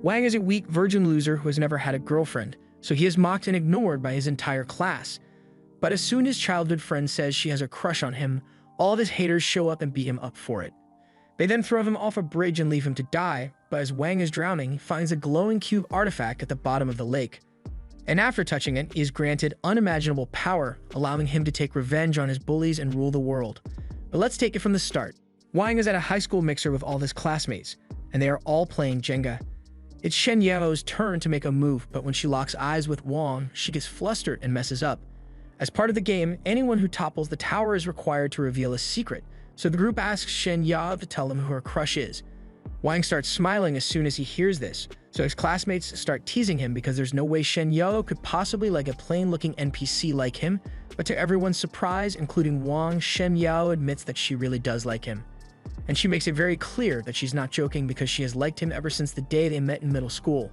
Wang is a weak virgin loser who has never had a girlfriend, so he is mocked and ignored by his entire class. But as soon as childhood friend says she has a crush on him, all of his haters show up and beat him up for it. They then throw him off a bridge and leave him to die, but as Wang is drowning, he finds a glowing cube artifact at the bottom of the lake. And after touching it, he is granted unimaginable power, allowing him to take revenge on his bullies and rule the world. But let's take it from the start. Wang is at a high school mixer with all his classmates, and they are all playing Jenga. It's Shen Yao's turn to make a move, but when she locks eyes with Wang, she gets flustered and messes up. As part of the game, anyone who topples the tower is required to reveal a secret, so the group asks Shen Yao to tell them who her crush is. Wang starts smiling as soon as he hears this, so his classmates start teasing him because there's no way Shen Yao could possibly like a plain-looking NPC like him, but to everyone's surprise, including Wang, Shen Yao admits that she really does like him. And she makes it very clear that she's not joking because she has liked him ever since the day they met in middle school.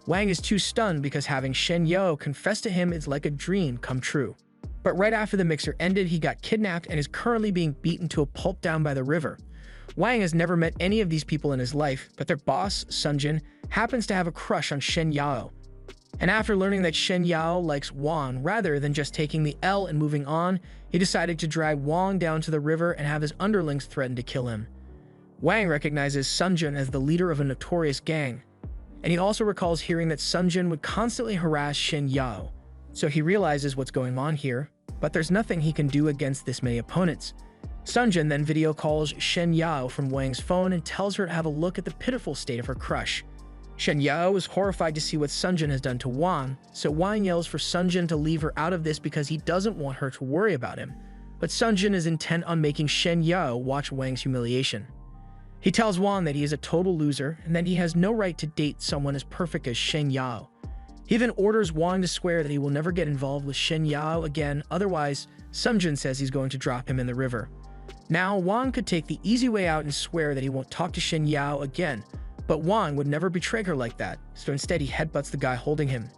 Wang is too stunned because having Shen Yao confess to him is like a dream come true. But right after the mixer ended, he got kidnapped and is currently being beaten to a pulp down by the river. Wang has never met any of these people in his life, but their boss, Sunjin, happens to have a crush on Shen Yao. And after learning that Shen Yao likes Wang rather than just taking the L and moving on, he decided to drag Wang down to the river and have his underlings threaten to kill him. Wang recognizes Sunjin as the leader of a notorious gang, and he also recalls hearing that Sunjin would constantly harass Shen Yao. So he realizes what's going on here, but there's nothing he can do against this many opponents. Sunjin then video calls Shen Yao from Wang's phone and tells her to have a look at the pitiful state of her crush. Shen Yao is horrified to see what Sunjin has done to Wang, so Wang yells for Sunjin to leave her out of this because he doesn't want her to worry about him. But Sunjin is intent on making Shen Yao watch Wang's humiliation. He tells Wang that he is a total loser and that he has no right to date someone as perfect as Shen Yao. He then orders Wang to swear that he will never get involved with Shen Yao again, otherwise, Sunjin says he's going to drop him in the river. Now, Wang could take the easy way out and swear that he won't talk to Shen Yao again, but Wang would never betray her like that, so instead he headbutts the guy holding him.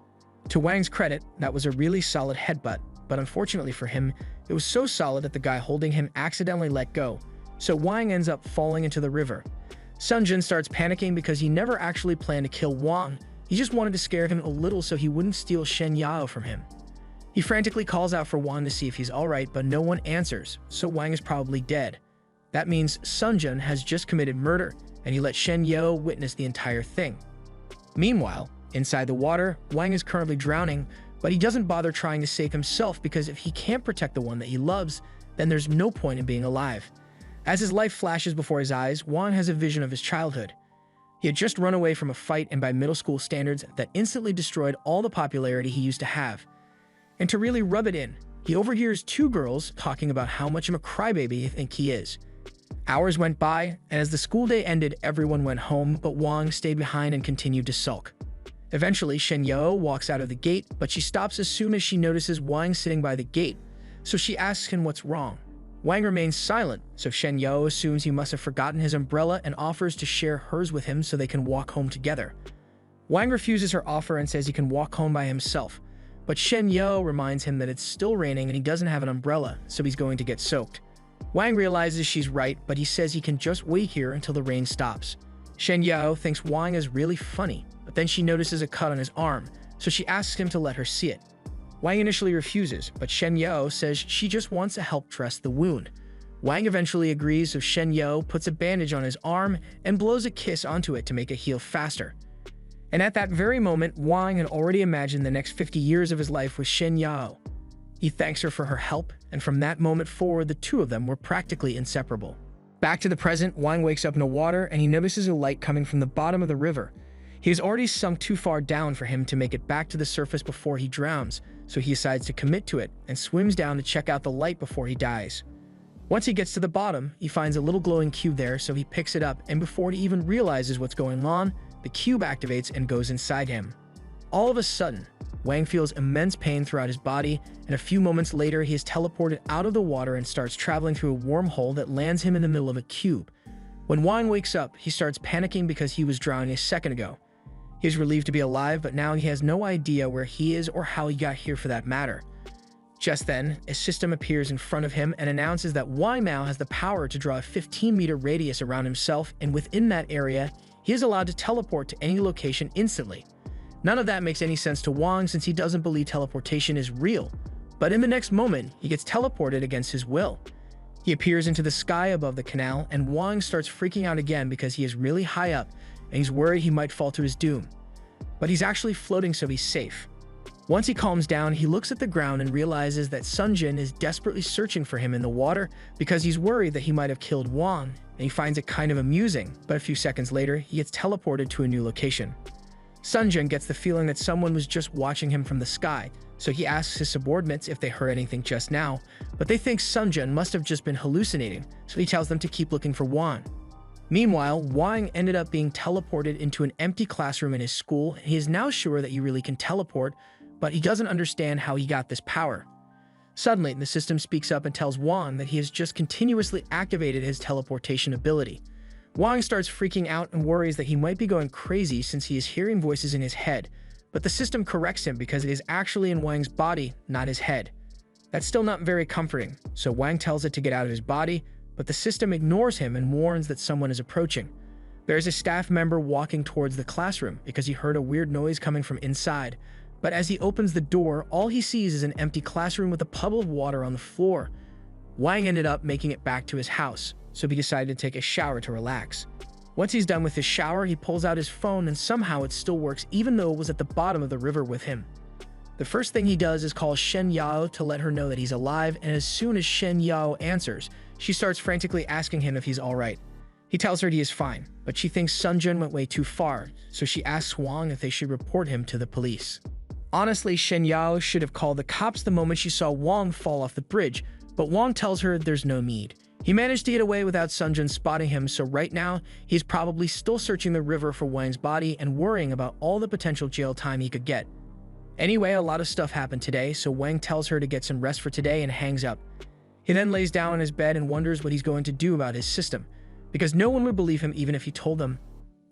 To Wang's credit, that was a really solid headbutt, but unfortunately for him, it was so solid that the guy holding him accidentally let go, so Wang ends up falling into the river. Sunjin starts panicking because he never actually planned to kill Wang. He just wanted to scare him a little so he wouldn't steal Shen Yao from him. He frantically calls out for Wang to see if he's alright, but no one answers, so Wang is probably dead. That means Sunjin has just committed murder, and he let Shen Yao witness the entire thing. Meanwhile, inside the water, Wang is currently drowning, but he doesn't bother trying to save himself because if he can't protect the one that he loves, then there's no point in being alive. As his life flashes before his eyes, Wang has a vision of his childhood. He had just run away from a fight and by middle school standards that instantly destroyed all the popularity he used to have. And to really rub it in, he overhears two girls talking about how much of a crybaby they think he is. Hours went by, and as the school day ended, everyone went home, but Wang stayed behind and continued to sulk. Eventually, Shen Yao walks out of the gate, but she stops as soon as she notices Wang sitting by the gate, so she asks him what's wrong. Wang remains silent, so Shen Yao assumes he must have forgotten his umbrella and offers to share hers with him so they can walk home together. Wang refuses her offer and says he can walk home by himself, but Shen Yao reminds him that it's still raining and he doesn't have an umbrella, so he's going to get soaked. Wang realizes she's right, but he says he can just wait here until the rain stops. Shen Yao thinks Wang is really funny, but then she notices a cut on his arm, so she asks him to let her see it. Wang initially refuses, but Shen Yao says she just wants to help dress the wound. Wang eventually agrees, so Shen Yao puts a bandage on his arm and blows a kiss onto it to make it heal faster. And at that very moment, Wang had already imagined the next 50 years of his life with Shen Yao. He thanks her for her help, and from that moment forward, the two of them were practically inseparable. Back to the present, Wang wakes up in the water and he notices a light coming from the bottom of the river. He has already sunk too far down for him to make it back to the surface before he drowns, so he decides to commit to it and swims down to check out the light before he dies. Once he gets to the bottom, he finds a little glowing cube there, so he picks it up, and before he even realizes what's going on, the cube activates and goes inside him. All of a sudden, Wang feels immense pain throughout his body, and a few moments later he is teleported out of the water and starts traveling through a wormhole that lands him in the middle of a cube. When Wang wakes up, he starts panicking because he was drowning a second ago. He is relieved to be alive, but now he has no idea where he is or how he got here for that matter. Just then, a system appears in front of him and announces that Wang now has the power to draw a 15-meter radius around himself, and within that area, he is allowed to teleport to any location instantly. None of that makes any sense to Wang since he doesn't believe teleportation is real. But in the next moment, he gets teleported against his will. He appears into the sky above the canal, and Wang starts freaking out again because he is really high up and he's worried he might fall to his doom. But he's actually floating, so he's safe. Once he calms down, he looks at the ground and realizes that Sun Jin is desperately searching for him in the water because he's worried that he might have killed Wang, and he finds it kind of amusing. But a few seconds later, he gets teleported to a new location. Sun Jin gets the feeling that someone was just watching him from the sky, so he asks his subordinates if they heard anything just now, but they think Sun Jin must have just been hallucinating, so he tells them to keep looking for Wang. Meanwhile, Wang ended up being teleported into an empty classroom in his school, and he is now sure that he really can teleport, but he doesn't understand how he got this power. Suddenly, the system speaks up and tells Wang that he has just continuously activated his teleportation ability. Wang starts freaking out and worries that he might be going crazy since he is hearing voices in his head, but the system corrects him because it is actually in Wang's body, not his head. That's still not very comforting, so Wang tells it to get out of his body, but the system ignores him and warns that someone is approaching. There is a staff member walking towards the classroom because he heard a weird noise coming from inside, but as he opens the door, all he sees is an empty classroom with a puddle of water on the floor. Wang ended up making it back to his house, so he decided to take a shower to relax. Once he's done with his shower, he pulls out his phone and somehow it still works even though it was at the bottom of the river with him. The first thing he does is call Shen Yao to let her know that he's alive, and as soon as Shen Yao answers, she starts frantically asking him if he's alright. He tells her he is fine, but she thinks Sun Jin went way too far, so she asks Wang if they should report him to the police. Honestly, Shen Yao should have called the cops the moment she saw Wang fall off the bridge, but Wang tells her there's no need. He managed to get away without Sun Jin spotting him, so right now, he's probably still searching the river for Wang's body and worrying about all the potential jail time he could get. Anyway, a lot of stuff happened today, so Wang tells her to get some rest for today and hangs up. He then lays down on his bed and wonders what he's going to do about his system, because no one would believe him even if he told them.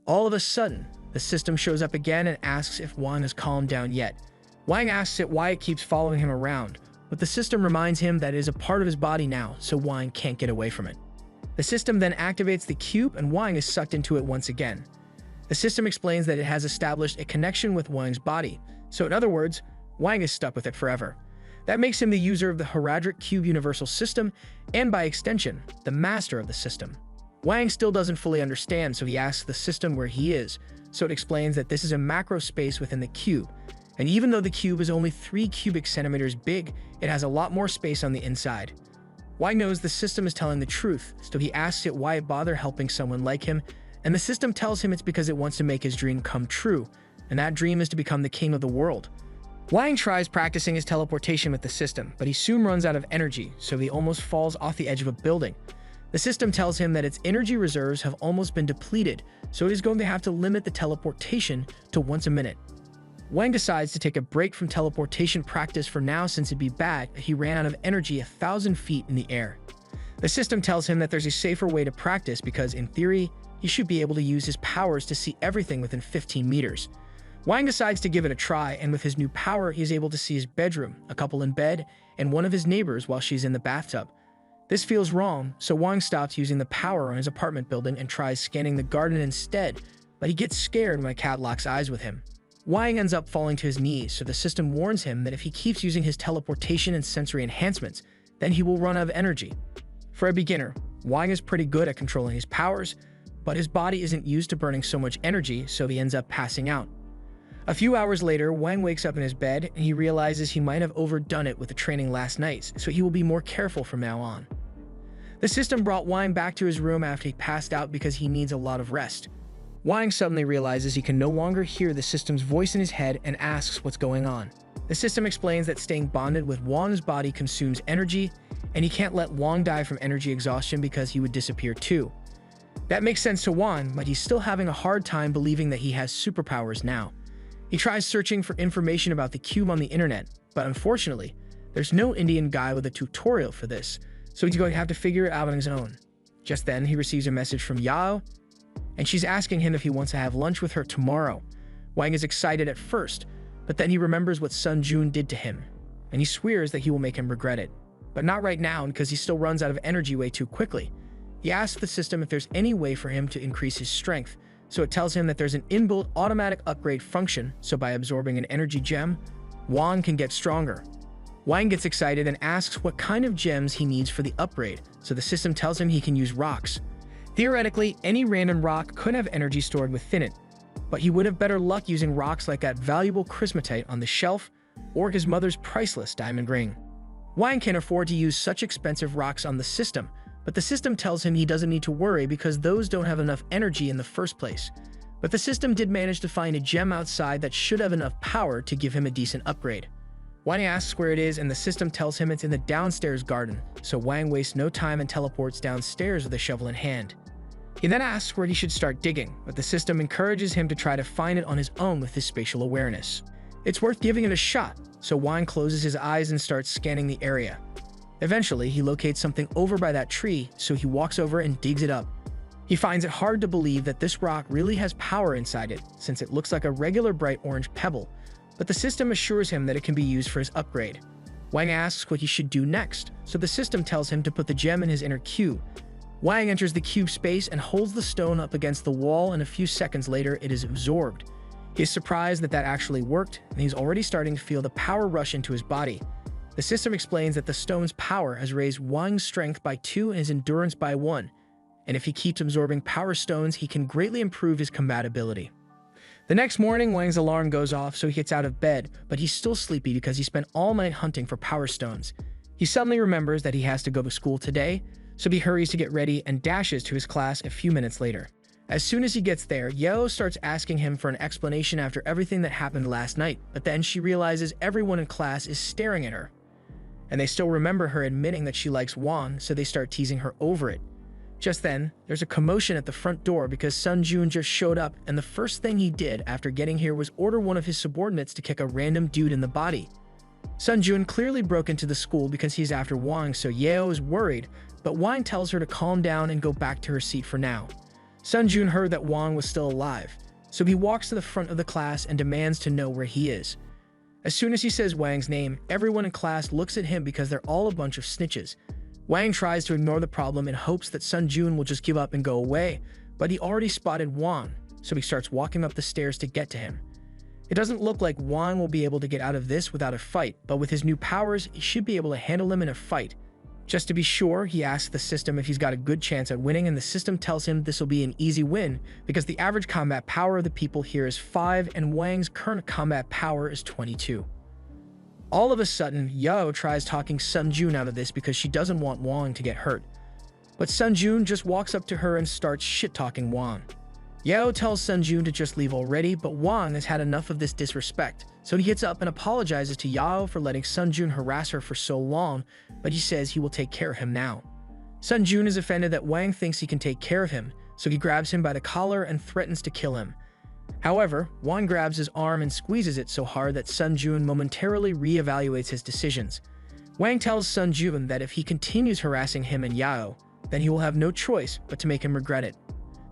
All of a sudden, the system shows up again and asks if Wang has calmed down yet. Wang asks it why it keeps following him around, but the system reminds him that it is a part of his body now, so Wang can't get away from it. The system then activates the cube and Wang is sucked into it once again. The system explains that it has established a connection with Wang's body, so in other words, Wang is stuck with it forever. That makes him the user of the Heradric Cube Universal System, and by extension, the master of the system. Wang still doesn't fully understand, so he asks the system where he is, so it explains that this is a macro space within the cube, and even though the cube is only 3 cubic centimeters big, it has a lot more space on the inside. Wang knows the system is telling the truth, so he asks it why it bother helping someone like him, and the system tells him it's because it wants to make his dream come true, and that dream is to become the king of the world. Wang tries practicing his teleportation with the system, but he soon runs out of energy, so he almost falls off the edge of a building. The system tells him that its energy reserves have almost been depleted, so it is going to have to limit the teleportation to once a minute. Wang decides to take a break from teleportation practice for now since it'd be bad that he ran out of energy 1,000 feet in the air. The system tells him that there's a safer way to practice because, in theory, he should be able to use his powers to see everything within 15 meters. Wang decides to give it a try, and with his new power, he is able to see his bedroom, a couple in bed, and one of his neighbors while she's in the bathtub. This feels wrong, so Wang stops using the power on his apartment building and tries scanning the garden instead, but he gets scared when a cat locks eyes with him. Wang ends up falling to his knees, so the system warns him that if he keeps using his teleportation and sensory enhancements, then he will run out of energy. For a beginner, Wang is pretty good at controlling his powers, but his body isn't used to burning so much energy, so he ends up passing out. A few hours later, Wang wakes up in his bed and he realizes he might have overdone it with the training last night, so he will be more careful from now on. The system brought Wang back to his room after he passed out because he needs a lot of rest. Wang suddenly realizes he can no longer hear the system's voice in his head and asks what's going on. The system explains that staying bonded with Wang's body consumes energy, and he can't let Wang die from energy exhaustion because he would disappear too. That makes sense to Wang, but he's still having a hard time believing that he has superpowers now. He tries searching for information about the cube on the internet, but unfortunately, there's no Indian guy with a tutorial for this, so he's going to have to figure it out on his own. Just then, he receives a message from Yao, and she's asking him if he wants to have lunch with her tomorrow. Wang is excited at first, but then he remembers what Sun Jun did to him, and he swears that he will make him regret it. But not right now, because he still runs out of energy way too quickly. He asks the system if there's any way for him to increase his strength, so it tells him that there's an inbuilt automatic upgrade function, so by absorbing an energy gem, Wang can get stronger. Wang gets excited and asks what kind of gems he needs for the upgrade, so the system tells him he can use rocks. Theoretically, any random rock could have energy stored within it, but he would have better luck using rocks like that valuable Chrismatite on the shelf or his mother's priceless diamond ring. Wang can afford to use such expensive rocks on the system, but the system tells him he doesn't need to worry because those don't have enough energy in the first place. But the system did manage to find a gem outside that should have enough power to give him a decent upgrade. Wang asks where it is and the system tells him it's in the downstairs garden, so Wang wastes no time and teleports downstairs with a shovel in hand. He then asks where he should start digging, but the system encourages him to try to find it on his own with his spatial awareness. It's worth giving it a shot, so Wang closes his eyes and starts scanning the area. Eventually, he locates something over by that tree, so he walks over and digs it up. He finds it hard to believe that this rock really has power inside it, since it looks like a regular bright orange pebble, but the system assures him that it can be used for his upgrade. Wang asks what he should do next, so the system tells him to put the gem in his inner cube. Wang enters the cube space and holds the stone up against the wall, and a few seconds later it is absorbed. He is surprised that that actually worked, and he's already starting to feel the power rush into his body. The system explains that the stone's power has raised Wang's strength by 2 and his endurance by 1, and if he keeps absorbing power stones, he can greatly improve his combat ability. The next morning, Wang's alarm goes off, so he gets out of bed, but he's still sleepy because he spent all night hunting for power stones. He suddenly remembers that he has to go to school today, so he hurries to get ready and dashes to his class a few minutes later. As soon as he gets there, Yeo starts asking him for an explanation after everything that happened last night, but then she realizes everyone in class is staring at her. And they still remember her admitting that she likes Wang, so they start teasing her over it. Just then, there's a commotion at the front door because Sun Jun just showed up, and the first thing he did after getting here was order one of his subordinates to kick a random dude in the body. Sun Jun clearly broke into the school because he's after Wang, so Yeo is worried, but Wang tells her to calm down and go back to her seat for now. Sun Jun heard that Wang was still alive, so he walks to the front of the class and demands to know where he is. As soon as he says Wang's name, everyone in class looks at him because they're all a bunch of snitches. Wang tries to ignore the problem in hopes that Sun Jun will just give up and go away, but he already spotted Wang, so he starts walking up the stairs to get to him. It doesn't look like Wang will be able to get out of this without a fight, but with his new powers, he should be able to handle him in a fight. Just to be sure, he asks the system if he's got a good chance at winning, and the system tells him this will be an easy win because the average combat power of the people here is 5 and Wang's current combat power is 22. All of a sudden, Yeo tries talking Sun Jun out of this because she doesn't want Wang to get hurt. But Sun Jun just walks up to her and starts shit-talking Wang. Yeo tells Sun Jun to just leave already, but Wang has had enough of this disrespect, so he gets up and apologizes to Yeo for letting Sun Jun harass her for so long, but he says he will take care of him now. Sun Jun is offended that Wang thinks he can take care of him, so he grabs him by the collar and threatens to kill him. However, Wang grabs his arm and squeezes it so hard that Sun Jun momentarily re-evaluates his decisions. Wang tells Sun Jun that if he continues harassing him and Yeo, then he will have no choice but to make him regret it.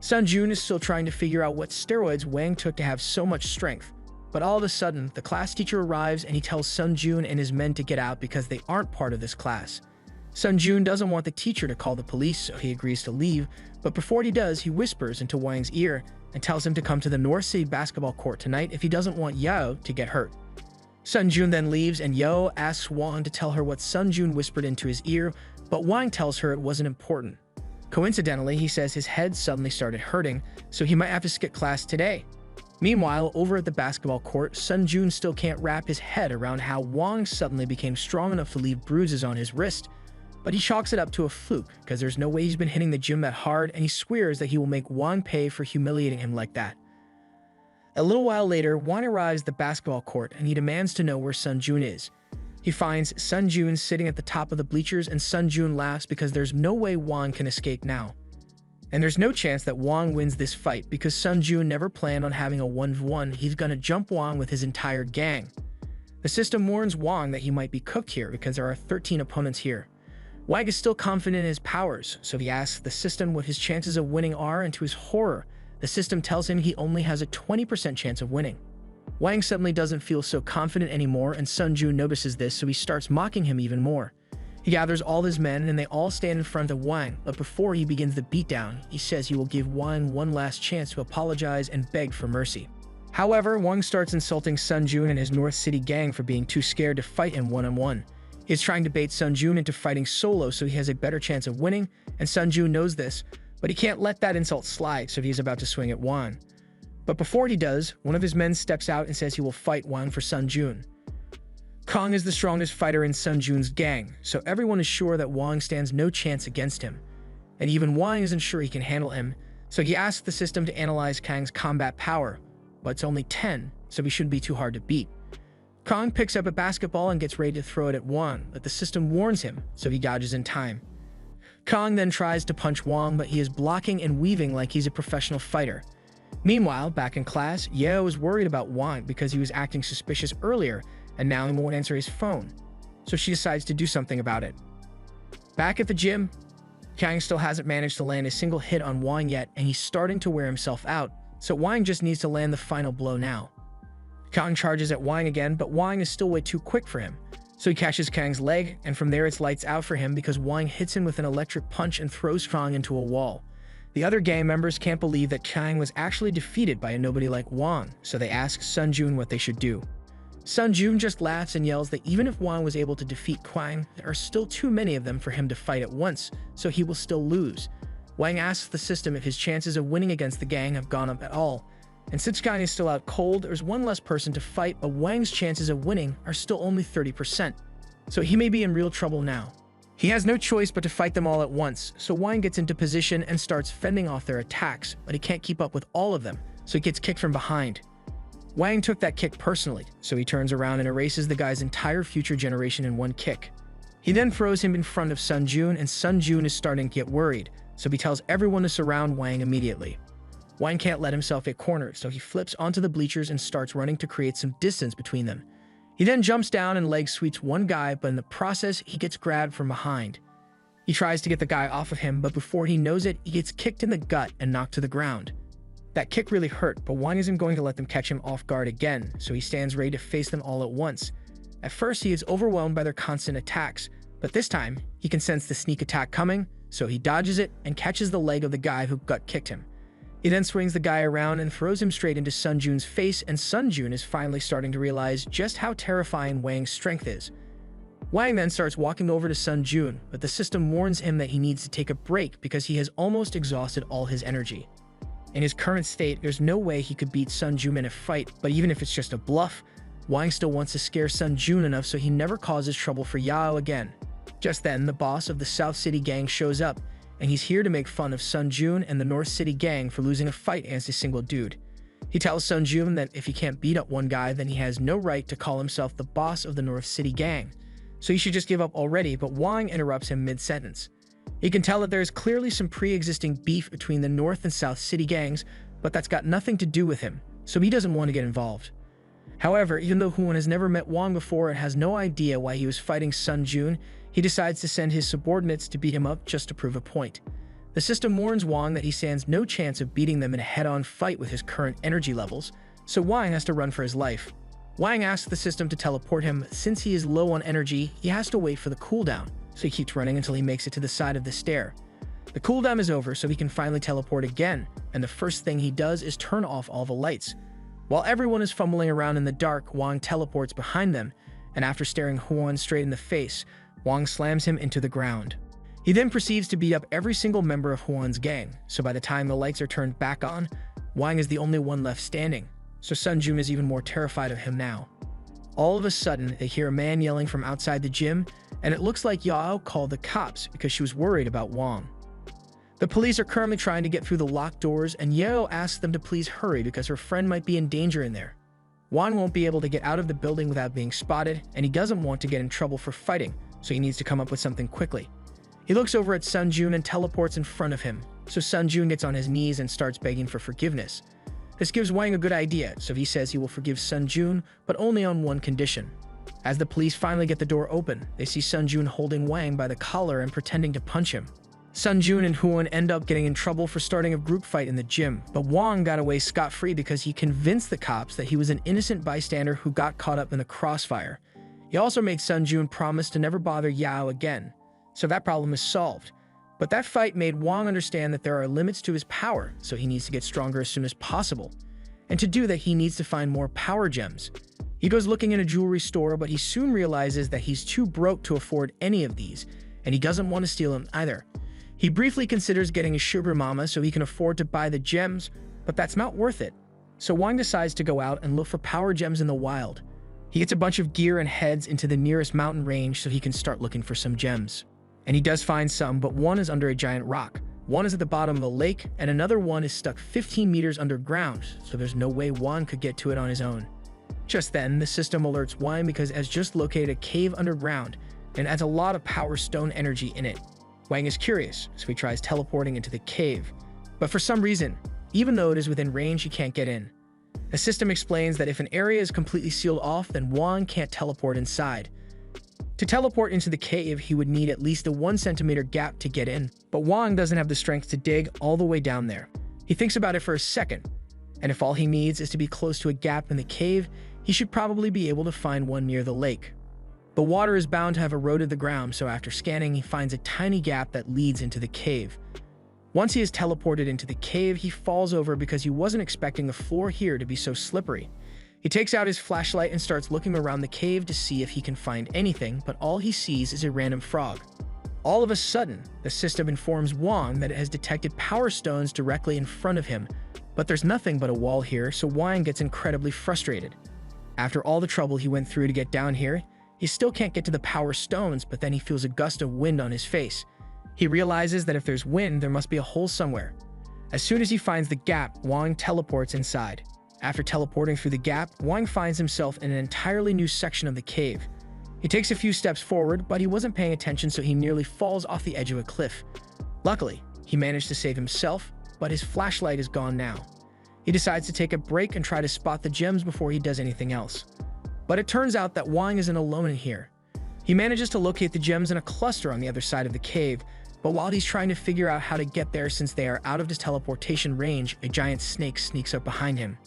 Sun Jun is still trying to figure out what steroids Wang took to have so much strength, but all of a sudden, the class teacher arrives and he tells Sun Jun and his men to get out because they aren't part of this class. Sun Jun doesn't want the teacher to call the police, so he agrees to leave, but before he does, he whispers into Wang's ear and tells him to come to the North City basketball court tonight if he doesn't want Yeo to get hurt. Sun Jun then leaves and Yeo asks Wang to tell her what Sun Jun whispered into his ear, but Wang tells her it wasn't important. Coincidentally, he says his head suddenly started hurting, so he might have to skip class today. Meanwhile, over at the basketball court, Sun Jun still can't wrap his head around how Wang suddenly became strong enough to leave bruises on his wrist, but he chalks it up to a fluke because there's no way he's been hitting the gym that hard, and he swears that he will make Wang pay for humiliating him like that. A little while later, Wang arrives at the basketball court and he demands to know where Sun Jun is. He finds Sun Jun sitting at the top of the bleachers, and Sun Jun laughs because there's no way Wang can escape now. And there's no chance that Wang wins this fight because Sun Jun never planned on having a 1v1, he's gonna jump Wang with his entire gang. The system warns Wang that he might be cooked here because there are 13 opponents here. Wang is still confident in his powers, so he asks the system what his chances of winning are, and to his horror, the system tells him he only has a 20% chance of winning. Wang suddenly doesn't feel so confident anymore, and Sun Jun notices this, so he starts mocking him even more. He gathers all his men and they all stand in front of Wang, but before he begins the beatdown, he says he will give Wang one last chance to apologize and beg for mercy. However, Wang starts insulting Sun Jun and his North City gang for being too scared to fight him one-on-one. He is trying to bait Sun Jun into fighting solo so he has a better chance of winning, and Sun Jun knows this, but he can't let that insult slide, so he's about to swing at Wang. But before he does, one of his men steps out and says he will fight Wang for Sun Jun. Kong is the strongest fighter in Sun Jun's gang, so everyone is sure that Wang stands no chance against him. And even Wang isn't sure he can handle him, so he asks the system to analyze Kang's combat power, but it's only 10, so he shouldn't be too hard to beat. Kong picks up a basketball and gets ready to throw it at Wang, but the system warns him, so he dodges in time. Kong then tries to punch Wang, but he is blocking and weaving like he's a professional fighter. Meanwhile, back in class, Yeo is worried about Wang because he was acting suspicious earlier, and now he won't answer his phone, so she decides to do something about it. Back at the gym, Kang still hasn't managed to land a single hit on Wang yet, and he's starting to wear himself out, so Wang just needs to land the final blow now. Kang charges at Wang again, but Wang is still way too quick for him, so he catches Kang's leg, and from there it's lights out for him because Wang hits him with an electric punch and throws Kang into a wall. The other gang members can't believe that Kang was actually defeated by a nobody like Wang, so they ask Sun Jun what they should do. Sun Jun just laughs and yells that even if Wang was able to defeat Kang, there are still too many of them for him to fight at once, so he will still lose. Wang asks the system if his chances of winning against the gang have gone up at all, and since Kang is still out cold, there's one less person to fight, but Wang's chances of winning are still only 30%, so he may be in real trouble now. He has no choice but to fight them all at once, so Wang gets into position and starts fending off their attacks, but he can't keep up with all of them, so he gets kicked from behind. Wang took that kick personally, so he turns around and erases the guy's entire future generation in one kick. He then throws him in front of Sun Jun, and Sun Jun is starting to get worried, so he tells everyone to surround Wang immediately. Wang can't let himself get cornered, so he flips onto the bleachers and starts running to create some distance between them. He then jumps down and leg sweeps one guy, but in the process, he gets grabbed from behind. He tries to get the guy off of him, but before he knows it, he gets kicked in the gut and knocked to the ground. That kick really hurt, but Wang isn't going to let them catch him off guard again, so he stands ready to face them all at once. At first, he is overwhelmed by their constant attacks, but this time, he can sense the sneak attack coming, so he dodges it and catches the leg of the guy who gut kicked him. He then swings the guy around and throws him straight into Sun Jun's face, and Sun Jun is finally starting to realize just how terrifying Wang's strength is. Wang then starts walking over to Sun Jun, but the system warns him that he needs to take a break because he has almost exhausted all his energy. In his current state, there's no way he could beat Sun Jun in a fight, but even if it's just a bluff, Wang still wants to scare Sun Jun enough so he never causes trouble for Yao again. Just then, the boss of the South City gang shows up, and he's here to make fun of Sun Jun and the North City gang for losing a fight against a single dude. He tells Sun Jun that if he can't beat up one guy, then he has no right to call himself the boss of the North City gang, so he should just give up already, but Wang interrupts him mid-sentence. He can tell that there is clearly some pre-existing beef between the North and South City gangs, but that's got nothing to do with him, so he doesn't want to get involved. However, even though Huan has never met Wang before and has no idea why he was fighting Sun Jun, he decides to send his subordinates to beat him up just to prove a point. The system warns Wang that he stands no chance of beating them in a head-on fight with his current energy levels, so Wang has to run for his life. Wang asks the system to teleport him, but since he is low on energy, he has to wait for the cooldown, so he keeps running until he makes it to the side of the stair. The cooldown is over, so he can finally teleport again, and the first thing he does is turn off all the lights. While everyone is fumbling around in the dark, Wang teleports behind them, and after staring Huan straight in the face, Wang slams him into the ground. He then proceeds to beat up every single member of Huan's gang, so by the time the lights are turned back on, Wang is the only one left standing, so Sun Jun is even more terrified of him now. All of a sudden, they hear a man yelling from outside the gym, and it looks like Yao called the cops because she was worried about Wang. The police are currently trying to get through the locked doors, and Yao asks them to please hurry because her friend might be in danger in there. Wang won't be able to get out of the building without being spotted, and he doesn't want to get in trouble for fighting, so he needs to come up with something quickly. He looks over at Sun Jun and teleports in front of him, so Sun Jun gets on his knees and starts begging for forgiveness. This gives Wang a good idea, so he says he will forgive Sun Jun, but only on one condition. As the police finally get the door open, they see Sun Jun holding Wang by the collar and pretending to punch him. Sun Jun and Huan end up getting in trouble for starting a group fight in the gym, but Wang got away scot-free because he convinced the cops that he was an innocent bystander who got caught up in the crossfire. He also made Sun Jun promise to never bother Yao again, so that problem is solved. But that fight made Wang understand that there are limits to his power, so he needs to get stronger as soon as possible. And to do that, he needs to find more power gems. He goes looking in a jewelry store, but he soon realizes that he's too broke to afford any of these, and he doesn't want to steal them either. He briefly considers getting a sugar mama so he can afford to buy the gems, but that's not worth it. So Wang decides to go out and look for power gems in the wild. He gets a bunch of gear and heads into the nearest mountain range so he can start looking for some gems. And he does find some, but one is under a giant rock, one is at the bottom of a lake, and another one is stuck 15 meters underground, so there's no way Wang could get to it on his own. Just then, the system alerts Wang because it has just located a cave underground and adds a lot of power stone energy in it. Wang is curious, so he tries teleporting into the cave. But for some reason, even though it is within range, he can't get in. The system explains that if an area is completely sealed off, then Wang can't teleport inside. To teleport into the cave, he would need at least a 1 centimeter gap to get in, but Wang doesn't have the strength to dig all the way down there. He thinks about it for a second, and if all he needs is to be close to a gap in the cave, he should probably be able to find one near the lake. The water is bound to have eroded the ground, so after scanning, he finds a tiny gap that leads into the cave. Once he is teleported into the cave, he falls over because he wasn't expecting the floor here to be so slippery. He takes out his flashlight and starts looking around the cave to see if he can find anything, but all he sees is a random frog. All of a sudden, the system informs Wang that it has detected power stones directly in front of him, but there's nothing but a wall here, so Wang gets incredibly frustrated. After all the trouble he went through to get down here, he still can't get to the power stones, but then he feels a gust of wind on his face. He realizes that if there's wind, there must be a hole somewhere. As soon as he finds the gap, Wang teleports inside. After teleporting through the gap, Wang finds himself in an entirely new section of the cave. He takes a few steps forward, but he wasn't paying attention, so he nearly falls off the edge of a cliff. Luckily, he managed to save himself, but his flashlight is gone now. He decides to take a break and try to spot the gems before he does anything else. But it turns out that Wang isn't alone in here. He manages to locate the gems in a cluster on the other side of the cave, but while he's trying to figure out how to get there since they are out of his teleportation range, a giant snake sneaks up behind him.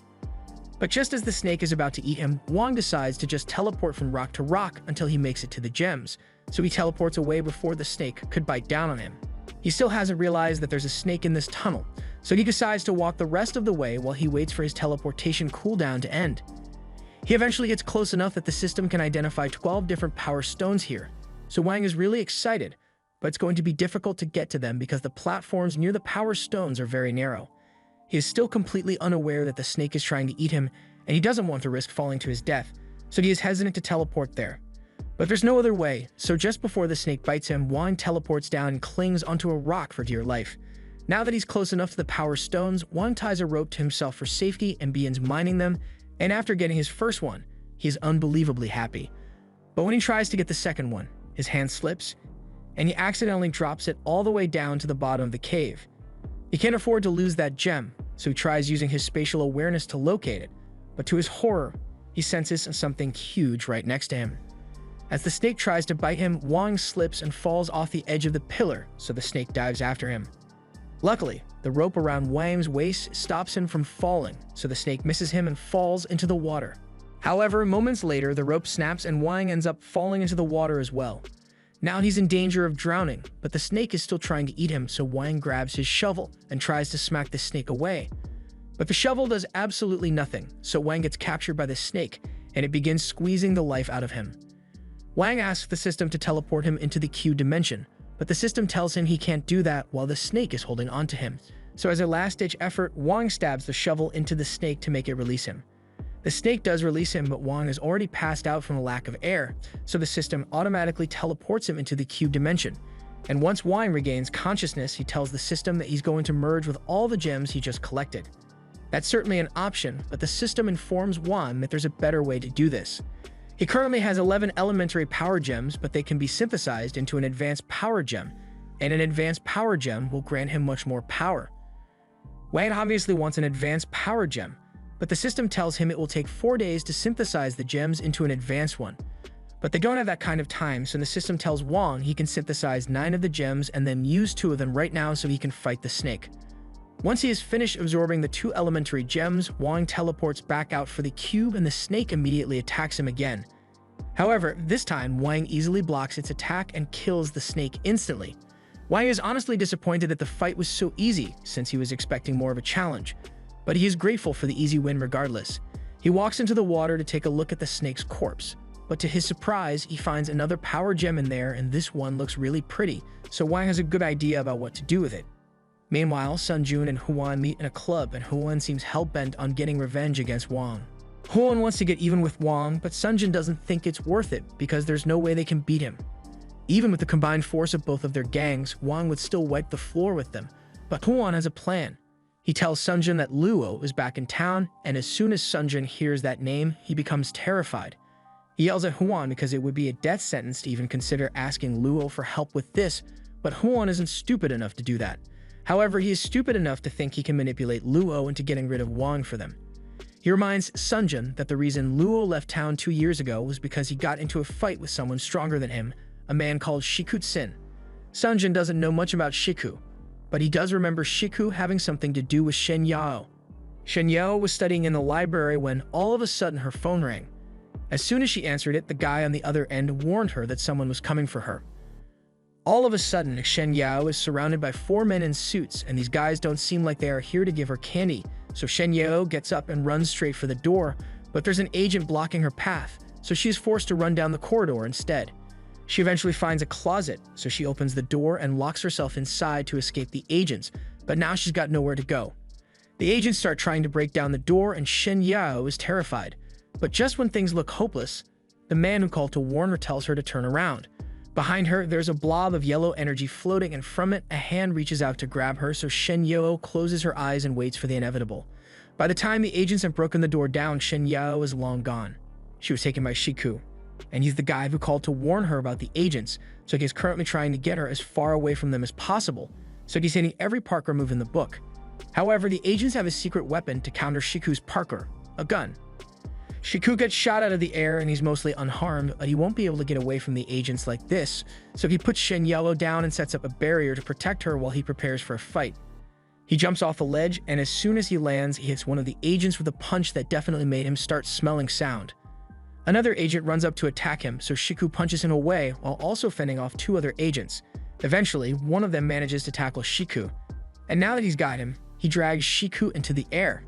But just as the snake is about to eat him, Wang decides to just teleport from rock to rock until he makes it to the gems, so he teleports away before the snake could bite down on him. He still hasn't realized that there's a snake in this tunnel, so he decides to walk the rest of the way while he waits for his teleportation cooldown to end. He eventually gets close enough that the system can identify 12 different power stones here, so Wang is really excited, but it's going to be difficult to get to them because the platforms near the power stones are very narrow. He is still completely unaware that the snake is trying to eat him, and he doesn't want to risk falling to his death, so he is hesitant to teleport there. But there's no other way, so just before the snake bites him, Wang teleports down and clings onto a rock for dear life. Now that he's close enough to the power stones, Wang ties a rope to himself for safety and begins mining them, and after getting his first one, he is unbelievably happy. But when he tries to get the second one, his hand slips, and he accidentally drops it all the way down to the bottom of the cave. He can't afford to lose that gem, so he tries using his spatial awareness to locate it, but to his horror, he senses something huge right next to him. As the snake tries to bite him, Wang slips and falls off the edge of the pillar, so the snake dives after him. Luckily, the rope around Wang's waist stops him from falling, so the snake misses him and falls into the water. However, moments later, the rope snaps and Wang ends up falling into the water as well. Now he's in danger of drowning, but the snake is still trying to eat him, so Wang grabs his shovel and tries to smack the snake away. But the shovel does absolutely nothing, so Wang gets captured by the snake, and it begins squeezing the life out of him. Wang asks the system to teleport him into the Q dimension, but the system tells him he can't do that while the snake is holding onto him. So as a last-ditch effort, Wang stabs the shovel into the snake to make it release him. The snake does release him, but Wang is already passed out from a lack of air, so the system automatically teleports him into the cube dimension. And once Wang regains consciousness, he tells the system that he's going to merge with all the gems he just collected. That's certainly an option, but the system informs Wang that there's a better way to do this. He currently has 11 elementary power gems, but they can be synthesized into an advanced power gem, and an advanced power gem will grant him much more power. Wang obviously wants an advanced power gem, but the system tells him it will take 4 days to synthesize the gems into an advanced one. But they don't have that kind of time, so the system tells Wang he can synthesize 9 of the gems and then use 2 of them right now so he can fight the snake. Once he is finished absorbing the 2 elementary gems, Wang teleports back out for the cube and the snake immediately attacks him again. However, this time, Wang easily blocks its attack and kills the snake instantly. Wang is honestly disappointed that the fight was so easy, since he was expecting more of a challenge, but he is grateful for the easy win regardless. He walks into the water to take a look at the snake's corpse, but to his surprise, he finds another power gem in there, and this one looks really pretty, so Wang has a good idea about what to do with it. Meanwhile, Sun Jun and Huan meet in a club, and Huan seems hell-bent on getting revenge against Wang. Huan wants to get even with Wang, but Sun Jun doesn't think it's worth it because there's no way they can beat him. Even with the combined force of both of their gangs, Wang would still wipe the floor with them, but Huan has a plan. He tells Sun Jun that Luo is back in town, and as soon as Sun Jun hears that name, he becomes terrified. He yells at Huan because it would be a death sentence to even consider asking Luo for help with this, but Huan isn't stupid enough to do that. However, he is stupid enough to think he can manipulate Luo into getting rid of Wang for them. He reminds Sun Jun that the reason Luo left town 2 years ago was because he got into a fight with someone stronger than him, a man called Shiku Tsin. Sun Jun doesn't know much about Shiku, but he does remember Shiku having something to do with Shen Yao. Shen Yao was studying in the library when all of a sudden her phone rang. As soon as she answered it, the guy on the other end warned her that someone was coming for her. All of a sudden, Shen Yao is surrounded by 4 men in suits, and these guys don't seem like they are here to give her candy, so Shen Yao gets up and runs straight for the door, but there's an agent blocking her path, so she is forced to run down the corridor instead. She eventually finds a closet, so she opens the door and locks herself inside to escape the agents, but now she's got nowhere to go. The agents start trying to break down the door, and Shen Yao is terrified. But just when things look hopeless, the man who called to warn her tells her to turn around. Behind her, there's a blob of yellow energy floating, and from it, a hand reaches out to grab her, so Shen Yao closes her eyes and waits for the inevitable. By the time the agents have broken the door down, Shen Yao is long gone. She was taken by Shiku, and he's the guy who called to warn her about the agents, so he's currently trying to get her as far away from them as possible, so he's hitting every parkour move in the book. However, the agents have a secret weapon to counter Shiku's parkour, a gun. Shiku gets shot out of the air and he's mostly unharmed, but he won't be able to get away from the agents like this, so he puts Shen Yao down and sets up a barrier to protect her while he prepares for a fight. He jumps off the ledge, and as soon as he lands, he hits one of the agents with a punch that definitely made him start smelling sound. Another agent runs up to attack him, so Shiku punches him away while also fending off 2 other agents. Eventually, one of them manages to tackle Shiku, and now that he's got him, he drags Shiku into the air.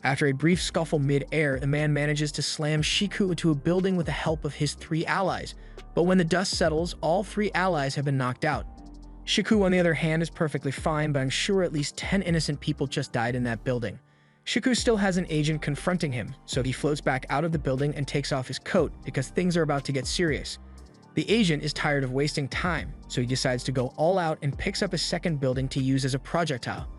After a brief scuffle mid-air, the man manages to slam Shiku into a building with the help of his 3 allies, but when the dust settles, all 3 allies have been knocked out. Shiku, on the other hand, is perfectly fine, but I'm sure at least 10 innocent people just died in that building. Shiku still has an agent confronting him, so he floats back out of the building and takes off his coat because things are about to get serious. The agent is tired of wasting time, so he decides to go all out and picks up a second building to use as a projectile.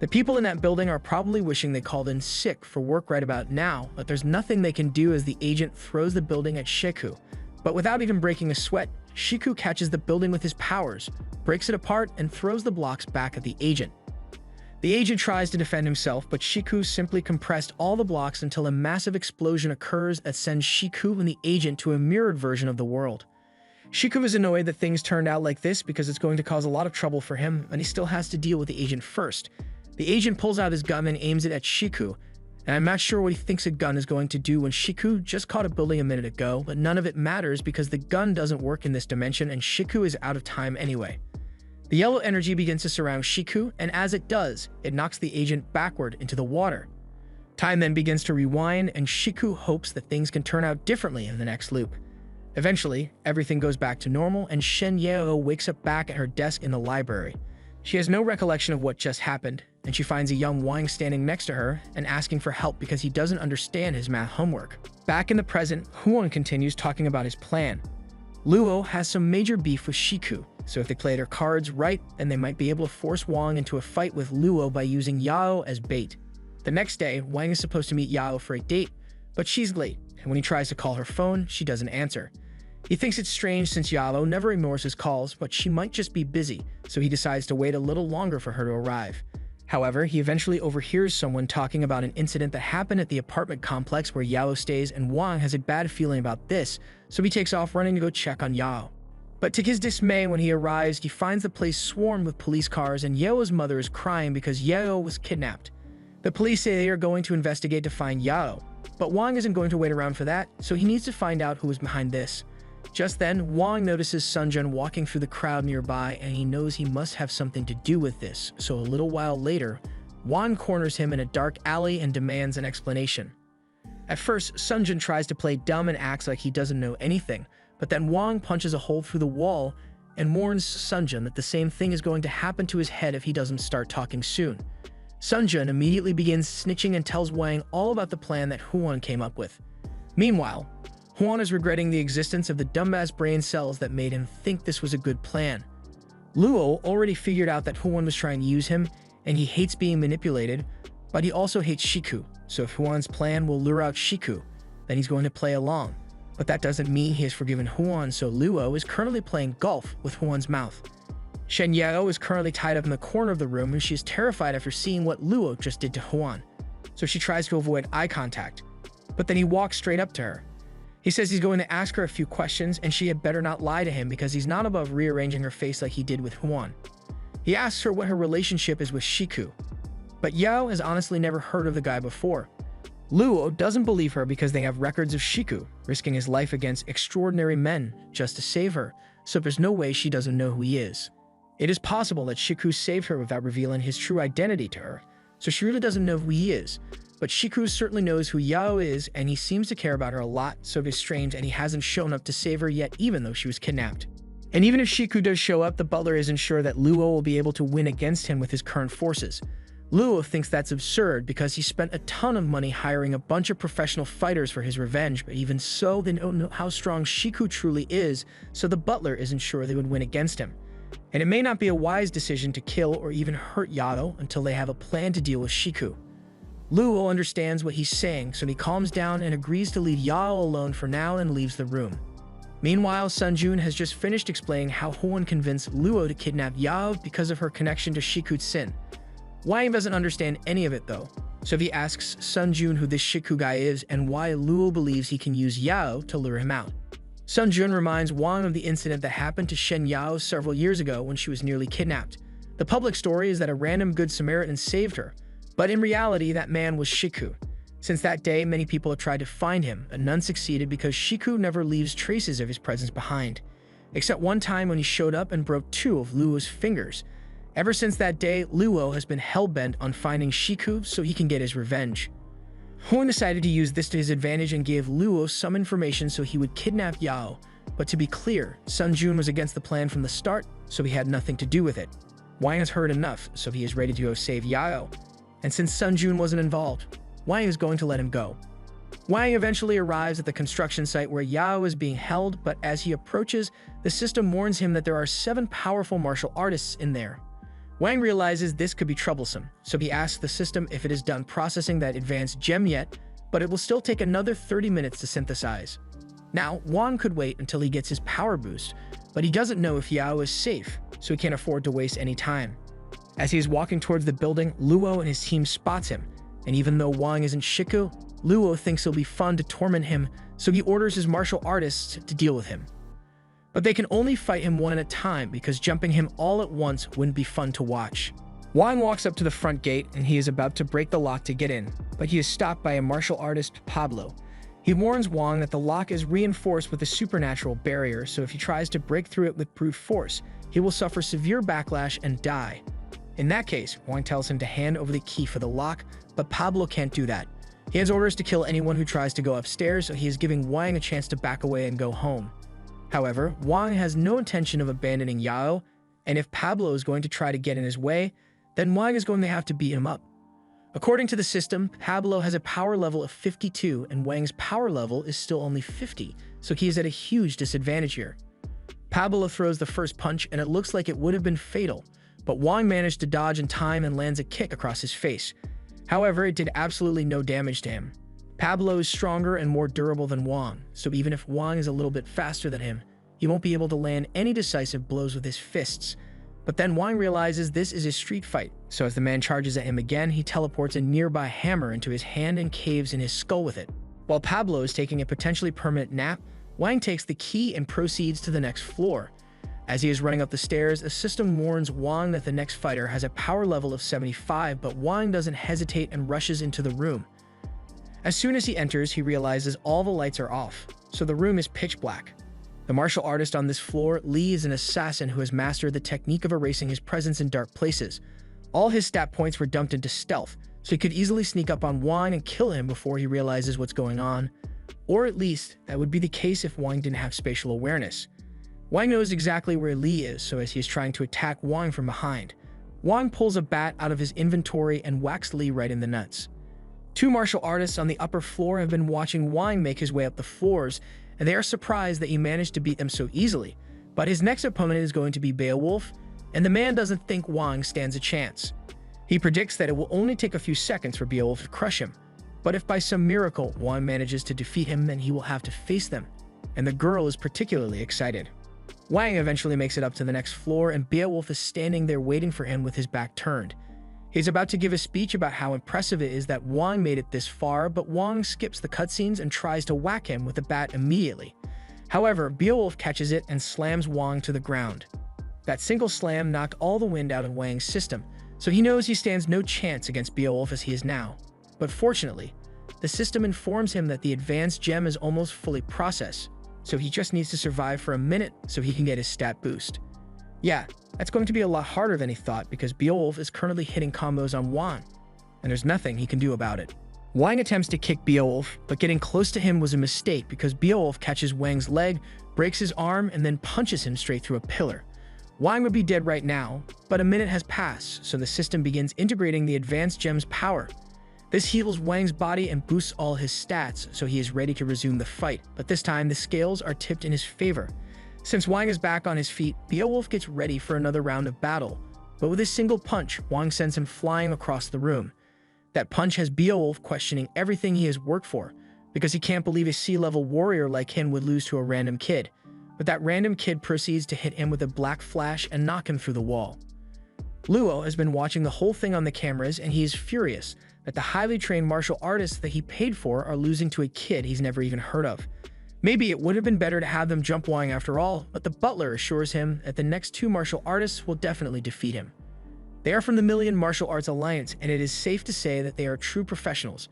The people in that building are probably wishing they called in sick for work right about now, but there's nothing they can do as the agent throws the building at Shiku. But without even breaking a sweat, Shiku catches the building with his powers, breaks it apart, and throws the blocks back at the agent. The agent tries to defend himself, but Shiku simply compressed all the blocks until a massive explosion occurs that sends Shiku and the agent to a mirrored version of the world. Shiku is annoyed that things turned out like this because it's going to cause a lot of trouble for him, and he still has to deal with the agent first. The agent pulls out his gun and aims it at Shiku, and I'm not sure what he thinks a gun is going to do when Shiku just caught a building a minute ago, but none of it matters because the gun doesn't work in this dimension and Shiku is out of time anyway. The yellow energy begins to surround Shiku, and as it does, it knocks the agent backward into the water. Time then begins to rewind, and Shiku hopes that things can turn out differently in the next loop. Eventually, everything goes back to normal, and Shen Yao wakes up back at her desk in the library. She has no recollection of what just happened, and she finds a young Wang standing next to her and asking for help because he doesn't understand his math homework. Back in the present, Huan continues talking about his plan. Luo has some major beef with Shiku, so if they play their cards right, then they might be able to force Wang into a fight with Luo by using Yao as bait. The next day, Wang is supposed to meet Yao for a date, but she's late, and when he tries to call her phone, she doesn't answer. He thinks it's strange since Yao never ignores his calls, but she might just be busy, so he decides to wait a little longer for her to arrive. However, he eventually overhears someone talking about an incident that happened at the apartment complex where Yao stays, and Wang has a bad feeling about this, so he takes off running to go check on Yao. But to his dismay, when he arrives, he finds the place swarmed with police cars, and Yao's mother is crying because Yao was kidnapped. The police say they are going to investigate to find Yao, But Wang isn't going to wait around for that, so he needs to find out who is behind this. Just then, Wang notices Sun Jun walking through the crowd nearby, and he knows he must have something to do with this, so a little while later, Wang corners him in a dark alley and demands an explanation. At first, Sun Jun tries to play dumb and acts like he doesn't know anything, but then Wang punches a hole through the wall and warns Sun Jun that the same thing is going to happen to his head if he doesn't start talking soon. Sun Jun immediately begins snitching and tells Wang all about the plan that Huan came up with. Meanwhile, Huan is regretting the existence of the dumbass brain cells that made him think this was a good plan. Luo already figured out that Huan was trying to use him, and he hates being manipulated, but he also hates Shiku, so if Huan's plan will lure out Shiku, then he's going to play along. But that doesn't mean he has forgiven Huan, so Luo is currently playing golf with Huan's mouth. Shen Yao is currently tied up in the corner of the room, and she is terrified after seeing what Luo just did to Huan, so she tries to avoid eye contact. But then he walks straight up to her. He says he's going to ask her a few questions, and she had better not lie to him because he's not above rearranging her face like he did with Huan. He asks her what her relationship is with Shiku, but Yao has honestly never heard of the guy before. Luo doesn't believe her because they have records of Shiku risking his life against extraordinary men just to save her, so there's no way she doesn't know who he is. It is possible that Shiku saved her without revealing his true identity to her, so she really doesn't know who he is. But Shiku certainly knows who Yao is, and he seems to care about her a lot, so it is strange and he hasn't shown up to save her yet even though she was kidnapped. And even if Shiku does show up, the butler isn't sure that Luo will be able to win against him with his current forces. Luo thinks that's absurd because he spent a ton of money hiring a bunch of professional fighters for his revenge, but even so, they don't know how strong Shiku truly is, so the butler isn't sure they would win against him. And it may not be a wise decision to kill or even hurt Yao until they have a plan to deal with Shiku. Luo understands what he's saying, so he calms down and agrees to leave Yao alone for now and leaves the room. Meanwhile, Sun Jun has just finished explaining how Huan convinced Luo to kidnap Yao because of her connection to Shiku's sin. Wang doesn't understand any of it though, so he asks Sun Jun who this Shiku guy is and why Luo believes he can use Yao to lure him out. Sun Jun reminds Wang of the incident that happened to Shen Yao several years ago when she was nearly kidnapped. The public story is that a random Good Samaritan saved her, but in reality that man was Shiku. Since that day, many people have tried to find him, but none succeeded because Shiku never leaves traces of his presence behind, except one time when he showed up and broke 2 of Luo's fingers. Ever since that day, Luo has been hell-bent on finding Shiku so he can get his revenge. Huan decided to use this to his advantage and gave Luo some information so he would kidnap Yao, but to be clear, Sun Jun was against the plan from the start, so he had nothing to do with it. Wang has heard enough, so he is ready to go save Yao, and since Sun Jun wasn't involved, Wang is going to let him go. Wang eventually arrives at the construction site where Yao is being held, but as he approaches, the system warns him that there are 7 powerful martial artists in there. Wang realizes this could be troublesome, so he asks the system if it is done processing that advanced gem yet, but it will still take another 30 minutes to synthesize. Now, Wang could wait until he gets his power boost, but he doesn't know if Yao is safe, so he can't afford to waste any time. As he is walking towards the building, Luo and his team spots him, and even though Wang isn't Shiku, Luo thinks it'll be fun to torment him, so he orders his martial artists to deal with him. But they can only fight him one at a time because jumping him all at once wouldn't be fun to watch. Wang walks up to the front gate and he is about to break the lock to get in, but he is stopped by a martial artist, Pablo. He warns Wang that the lock is reinforced with a supernatural barrier, so if he tries to break through it with brute force, he will suffer severe backlash and die. In that case, Wang tells him to hand over the key for the lock, but Pablo can't do that. He has orders to kill anyone who tries to go upstairs, so he is giving Wang a chance to back away and go home. However, Wang has no intention of abandoning Yao, and if Pablo is going to try to get in his way, then Wang is going to have to beat him up. According to the system, Pablo has a power level of 52 and Wang's power level is still only 50, so he is at a huge disadvantage here. Pablo throws the first punch and it looks like it would have been fatal, but Wang managed to dodge in time and lands a kick across his face. However, it did absolutely no damage to him. Pablo is stronger and more durable than Wang, so even if Wang is a little bit faster than him, he won't be able to land any decisive blows with his fists. But then Wang realizes this is a street fight, so as the man charges at him again, he teleports a nearby hammer into his hand and caves in his skull with it. While Pablo is taking a potentially permanent nap, Wang takes the key and proceeds to the next floor. As he is running up the stairs, the system warns Wang that the next fighter has a power level of 75, but Wang doesn't hesitate and rushes into the room. As soon as he enters, he realizes all the lights are off, so the room is pitch black. The martial artist on this floor, Lee, is an assassin who has mastered the technique of erasing his presence in dark places. All his stat points were dumped into stealth, so he could easily sneak up on Wang and kill him before he realizes what's going on. Or at least, that would be the case if Wang didn't have spatial awareness. Wang knows exactly where Lee is, so as he is trying to attack Wang from behind, Wang pulls a bat out of his inventory and whacks Lee right in the nuts. Two martial artists on the upper floor have been watching Wang make his way up the floors, and they are surprised that he managed to beat them so easily. But his next opponent is going to be Beowulf, and the man doesn't think Wang stands a chance. He predicts that it will only take a few seconds for Beowulf to crush him, but if by some miracle Wang manages to defeat him, then he will have to face them, and the girl is particularly excited. Wang eventually makes it up to the next floor, and Beowulf is standing there waiting for him with his back turned. He's about to give a speech about how impressive it is that Wang made it this far, but Wang skips the cutscenes and tries to whack him with a bat immediately. However, Beowulf catches it and slams Wang to the ground. That single slam knocked all the wind out of Wang's system, so he knows he stands no chance against Beowulf as he is now. But fortunately, the system informs him that the advanced gem is almost fully processed, so he just needs to survive for a minute so he can get his stat boost. Yeah, that's going to be a lot harder than he thought because Beowulf is currently hitting combos on Wang, and there's nothing he can do about it. Wang attempts to kick Beowulf, but getting close to him was a mistake because Beowulf catches Wang's leg, breaks his arm, and then punches him straight through a pillar. Wang would be dead right now, but a minute has passed, so the system begins integrating the advanced gem's power. This heals Wang's body and boosts all his stats, so he is ready to resume the fight, but this time the scales are tipped in his favor. Since Wang is back on his feet, Beowulf gets ready for another round of battle, but with a single punch, Wang sends him flying across the room. That punch has Beowulf questioning everything he has worked for, because he can't believe a sea-level warrior like him would lose to a random kid. But that random kid proceeds to hit him with a black flash and knock him through the wall. Luo has been watching the whole thing on the cameras, and he is furious that the highly trained martial artists that he paid for are losing to a kid he's never even heard of. Maybe it would have been better to have them jump Wang after all, but the butler assures him that the next two martial artists will definitely defeat him. They are from the Million Martial Arts Alliance, and it is safe to say that they are true professionals.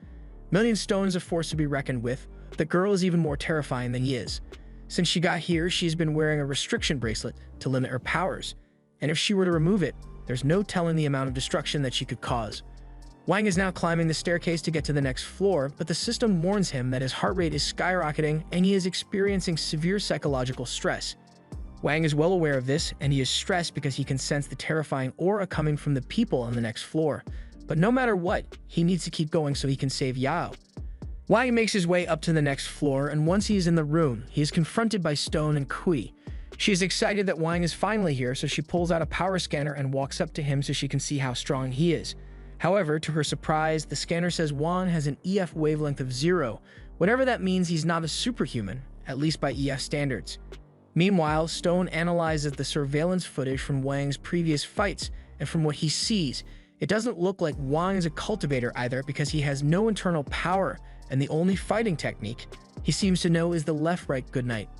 Million Stone is a force to be reckoned with. The girl is even more terrifying than he is. Since she got here, she's been wearing a restriction bracelet to limit her powers, and if she were to remove it, there's no telling the amount of destruction that she could cause. Wang is now climbing the staircase to get to the next floor, but the system warns him that his heart rate is skyrocketing and he is experiencing severe psychological stress. Wang is well aware of this, and he is stressed because he can sense the terrifying aura coming from the people on the next floor. But no matter what, he needs to keep going so he can save Yao. Wang makes his way up to the next floor, and once he is in the room, he is confronted by Stone and Kui. She is excited that Wang is finally here, so she pulls out a power scanner and walks up to him so she can see how strong he is. However, to her surprise, the scanner says Wang has an EF wavelength of 0. Whatever that means, he's not a superhuman, at least by EF standards. Meanwhile, Stone analyzes the surveillance footage from Wang's previous fights, and from what he sees, it doesn't look like Wang is a cultivator either because he has no internal power, and the only fighting technique he seems to know is the left-right goodnight.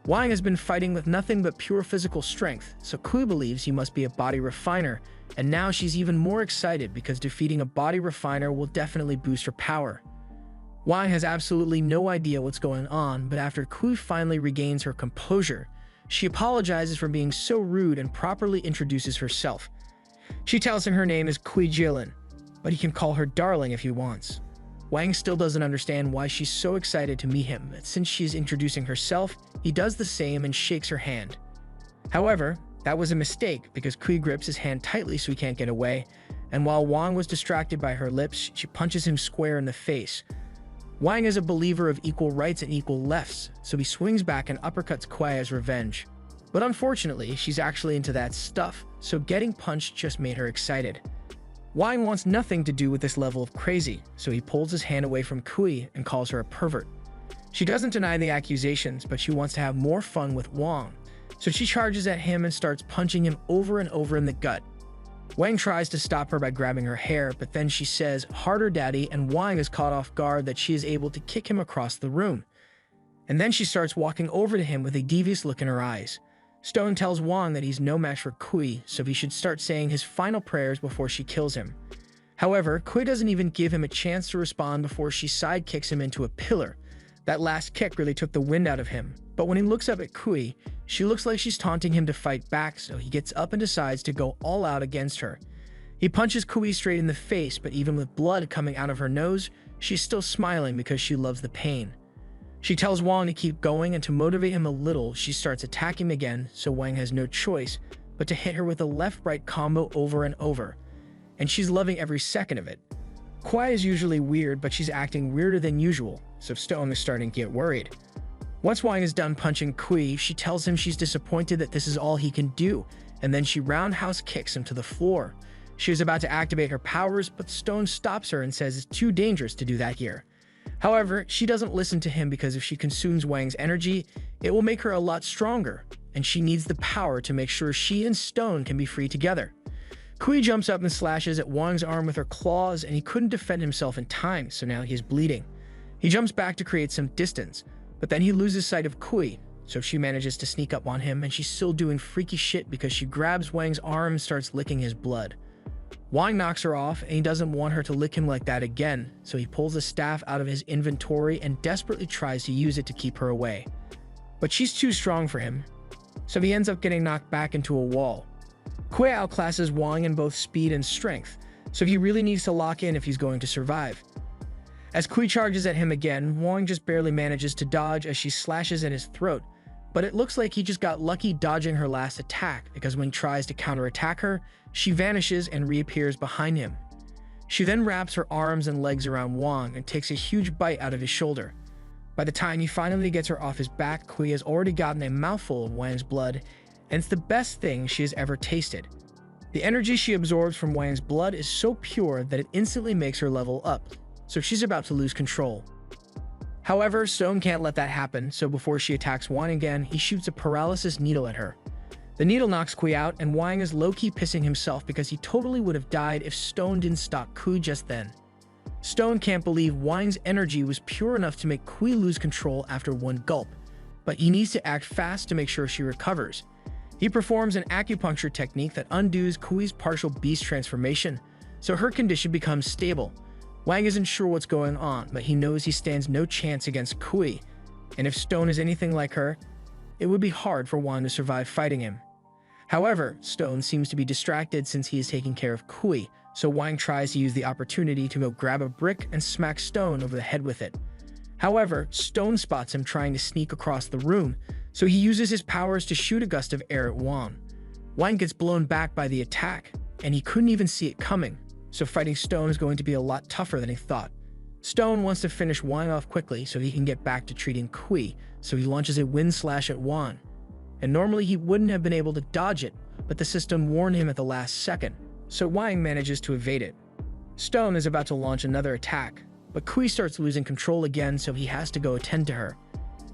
Wang has been fighting with nothing but pure physical strength, so Kui believes he must be a body refiner, and now she's even more excited because defeating a body refiner will definitely boost her power. Wang has absolutely no idea what's going on, but after Kui finally regains her composure, she apologizes for being so rude and properly introduces herself. She tells him her name is Kui Jilin, but he can call her darling if he wants. Wang still doesn't understand why she's so excited to meet him, but since she's introducing herself, he does the same and shakes her hand. However, that was a mistake because Kui grips his hand tightly so he can't get away, and while Wang was distracted by her lips, she punches him square in the face. Wang is a believer of equal rights and equal lefts, so he swings back and uppercuts Kui as revenge. But unfortunately, she's actually into that stuff, so getting punched just made her excited. Wang wants nothing to do with this level of crazy, so he pulls his hand away from Kui and calls her a pervert. She doesn't deny the accusations, but she wants to have more fun with Wang, so she charges at him and starts punching him over and over in the gut. Wang tries to stop her by grabbing her hair, but then she says, "Harder, daddy," and Wang is caught off guard that she is able to kick him across the room. And then she starts walking over to him with a devious look in her eyes. Stone tells Wang that he's no match for Kui, so he should start saying his final prayers before she kills him. However, Kui doesn't even give him a chance to respond before she sidekicks him into a pillar. That last kick really took the wind out of him, but when he looks up at Kui, she looks like she's taunting him to fight back, so he gets up and decides to go all out against her. He punches Kui straight in the face, but even with blood coming out of her nose, she's still smiling because she loves the pain. She tells Wang to keep going, and to motivate him a little, she starts attacking him again, so Wang has no choice but to hit her with a left-right combo over and over. And she's loving every second of it. Kui is usually weird, but she's acting weirder than usual, so Stone is starting to get worried. Once Wang is done punching Kui, she tells him she's disappointed that this is all he can do, and then she roundhouse kicks him to the floor. She is about to activate her powers, but Stone stops her and says it's too dangerous to do that here. However, she doesn't listen to him because if she consumes Wang's energy, it will make her a lot stronger, and she needs the power to make sure she and Stone can be free together. Kui jumps up and slashes at Wang's arm with her claws, and he couldn't defend himself in time, so now he's bleeding. He jumps back to create some distance, but then he loses sight of Kui, so she manages to sneak up on him, and she's still doing freaky shit because she grabs Wang's arm and starts licking his blood. Wang knocks her off, and he doesn't want her to lick him like that again, so he pulls a staff out of his inventory and desperately tries to use it to keep her away. But she's too strong for him, so he ends up getting knocked back into a wall. Kui outclasses Wang in both speed and strength, so he really needs to lock in if he's going to survive. As Kui charges at him again, Wang just barely manages to dodge as she slashes at his throat, but it looks like he just got lucky dodging her last attack because when he tries to counterattack her, she vanishes and reappears behind him. She then wraps her arms and legs around Wang and takes a huge bite out of his shoulder. By the time he finally gets her off his back, Kui has already gotten a mouthful of Wang's blood, and it's the best thing she has ever tasted. The energy she absorbs from Wang's blood is so pure that it instantly makes her level up, so she's about to lose control. However, Stone can't let that happen, so before she attacks Wang again, he shoots a paralysis needle at her. The needle knocks Kui out, and Wang is low-key pissing himself because he totally would have died if Stone didn't stop Kui just then. Stone can't believe Wang's energy was pure enough to make Kui lose control after one gulp, but he needs to act fast to make sure she recovers. He performs an acupuncture technique that undoes Kui's partial beast transformation, so her condition becomes stable. Wang isn't sure what's going on, but he knows he stands no chance against Kui, and if Stone is anything like her, it would be hard for Wang to survive fighting him. However, Stone seems to be distracted since he is taking care of Kui, so Wang tries to use the opportunity to go grab a brick and smack Stone over the head with it. However, Stone spots him trying to sneak across the room, so he uses his powers to shoot a gust of air at Wang. Wang gets blown back by the attack, and he couldn't even see it coming, so fighting Stone is going to be a lot tougher than he thought. Stone wants to finish Wang off quickly so he can get back to treating Kui, so he launches a wind slash at Wang. And normally he wouldn't have been able to dodge it, but the system warned him at the last second, so Wang manages to evade it. Stone is about to launch another attack, but Kui starts losing control again, so he has to go attend to her.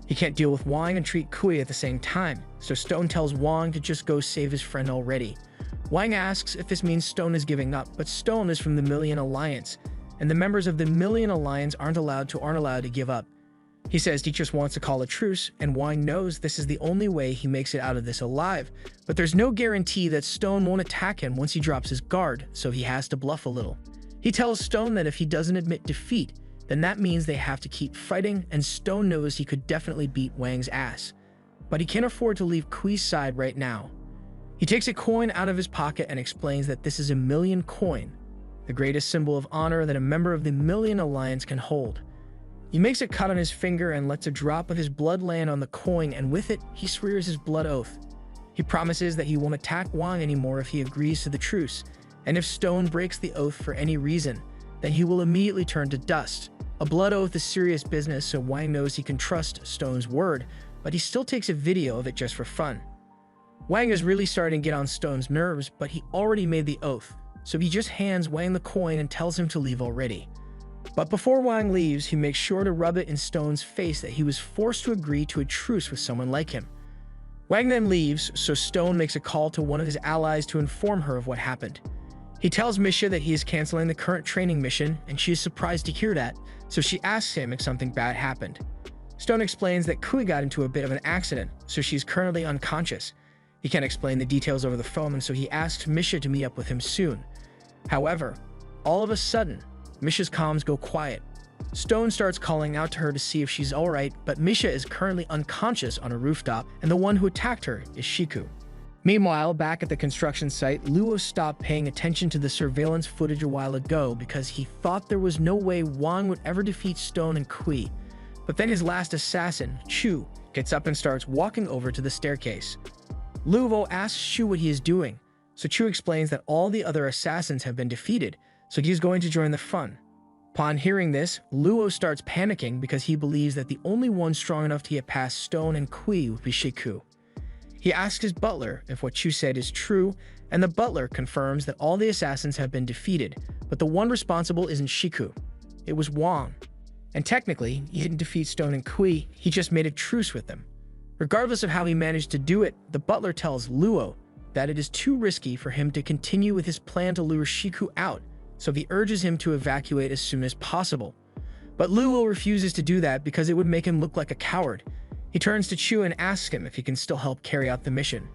He can't deal with Wang and treat Kui at the same time, so Stone tells Wang to just go save his friend already. Wang asks if this means Stone is giving up, but Stone is from the Million Alliance, and the members of the Million Alliance aren't allowed to give up. He says he just wants to call a truce, and Wang knows this is the only way he makes it out of this alive, but there's no guarantee that Stone won't attack him once he drops his guard, so he has to bluff a little. He tells Stone that if he doesn't admit defeat, then that means they have to keep fighting, and Stone knows he could definitely beat Wang's ass. But he can't afford to leave Kui's side right now. He takes a coin out of his pocket and explains that this is a million coin, the greatest symbol of honor that a member of the Million Alliance can hold. He makes a cut on his finger and lets a drop of his blood land on the coin, and with it, he swears his blood oath. He promises that he won't attack Wang anymore if he agrees to the truce, and if Stone breaks the oath for any reason, then he will immediately turn to dust. A blood oath is serious business, so Wang knows he can trust Stone's word, but he still takes a video of it just for fun. Wang is really starting to get on Stone's nerves, but he already made the oath, so he just hands Wang the coin and tells him to leave already. But before Wang leaves, he makes sure to rub it in Stone's face that he was forced to agree to a truce with someone like him. Wang then leaves, so Stone makes a call to one of his allies to inform her of what happened. He tells Misha that he is canceling the current training mission, and she is surprised to hear that, so she asks him if something bad happened. Stone explains that Kui got into a bit of an accident, so she's currently unconscious. He can't explain the details over the phone, and so he asks Misha to meet up with him soon. However, All of a sudden, Misha's comms go quiet. Stone starts calling out to her to see if she's alright, but Misha is currently unconscious on a rooftop, and the one who attacked her is Shiku. Meanwhile, back at the construction site, Luo stopped paying attention to the surveillance footage a while ago because he thought there was no way Wang would ever defeat Stone and Kui. But then his last assassin, Chu, gets up and starts walking over to the staircase. Luo asks Chu what he is doing, so Chu explains that all the other assassins have been defeated, so he is going to join the fun. Upon hearing this, Luo starts panicking because he believes that the only one strong enough to get past Stone and Kui would be Shiku. He asks his butler if what Chu said is true, and the butler confirms that all the assassins have been defeated, but the one responsible isn't Shiku. It was Wang. And technically, he didn't defeat Stone and Kui, he just made a truce with them. Regardless of how he managed to do it, the butler tells Luo that it is too risky for him to continue with his plan to lure Shiku out, so he urges him to evacuate as soon as possible. But Luo refuses to do that because it would make him look like a coward. He turns to Chu and asks him if he can still help carry out the mission.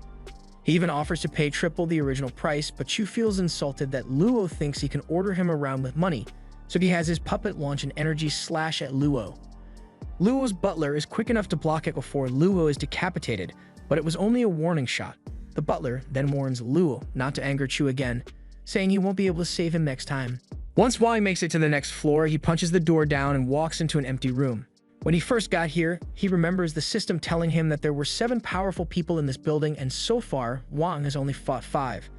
He even offers to pay triple the original price, but Chu feels insulted that Luo thinks he can order him around with money, so he has his puppet launch an energy slash at Luo. Luo's butler is quick enough to block it before Luo is decapitated, but it was only a warning shot. The butler then warns Luo not to anger Chu again, saying he won't be able to save him next time. Once Wang makes it to the next floor, he punches the door down and walks into an empty room. When he first got here, he remembers the system telling him that there were 7 powerful people in this building, and so far, Wang has only fought 5.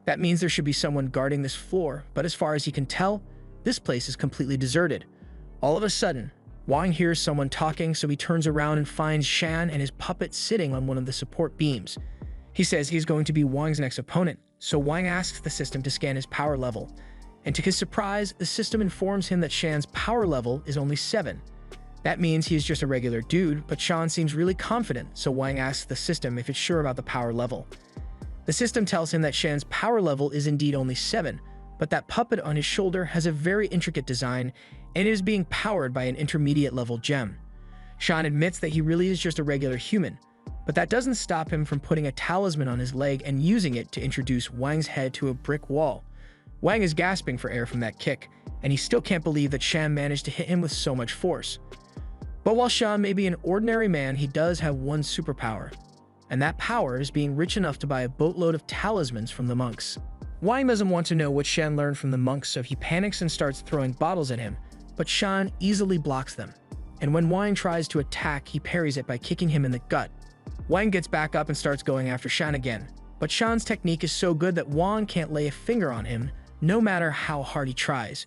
That means there should be someone guarding this floor, but as far as he can tell, this place is completely deserted. All of a sudden, Wang hears someone talking, so he turns around and finds Shan and his puppet sitting on one of the support beams. He says he's going to be Wang's next opponent, so Wang asks the system to scan his power level. And to his surprise, the system informs him that Shan's power level is only 7. That means he is just a regular dude, but Shan seems really confident, so Wang asks the system if it's sure about the power level. The system tells him that Shan's power level is indeed only 7, but that puppet on his shoulder has a very intricate design, and it is being powered by an intermediate level gem. Shan admits that he really is just a regular human, but that doesn't stop him from putting a talisman on his leg and using it to introduce Wang's head to a brick wall. Wang is gasping for air from that kick, and he still can't believe that Shan managed to hit him with so much force. But while Shan may be an ordinary man, he does have one superpower, and that power is being rich enough to buy a boatload of talismans from the monks. Wang doesn't want to know what Shan learned from the monks, so he panics and starts throwing bottles at him, but Shan easily blocks them. And when Wang tries to attack, he parries it by kicking him in the gut. Wang gets back up and starts going after Shan again, but Shan's technique is so good that Wang can't lay a finger on him, no matter how hard he tries.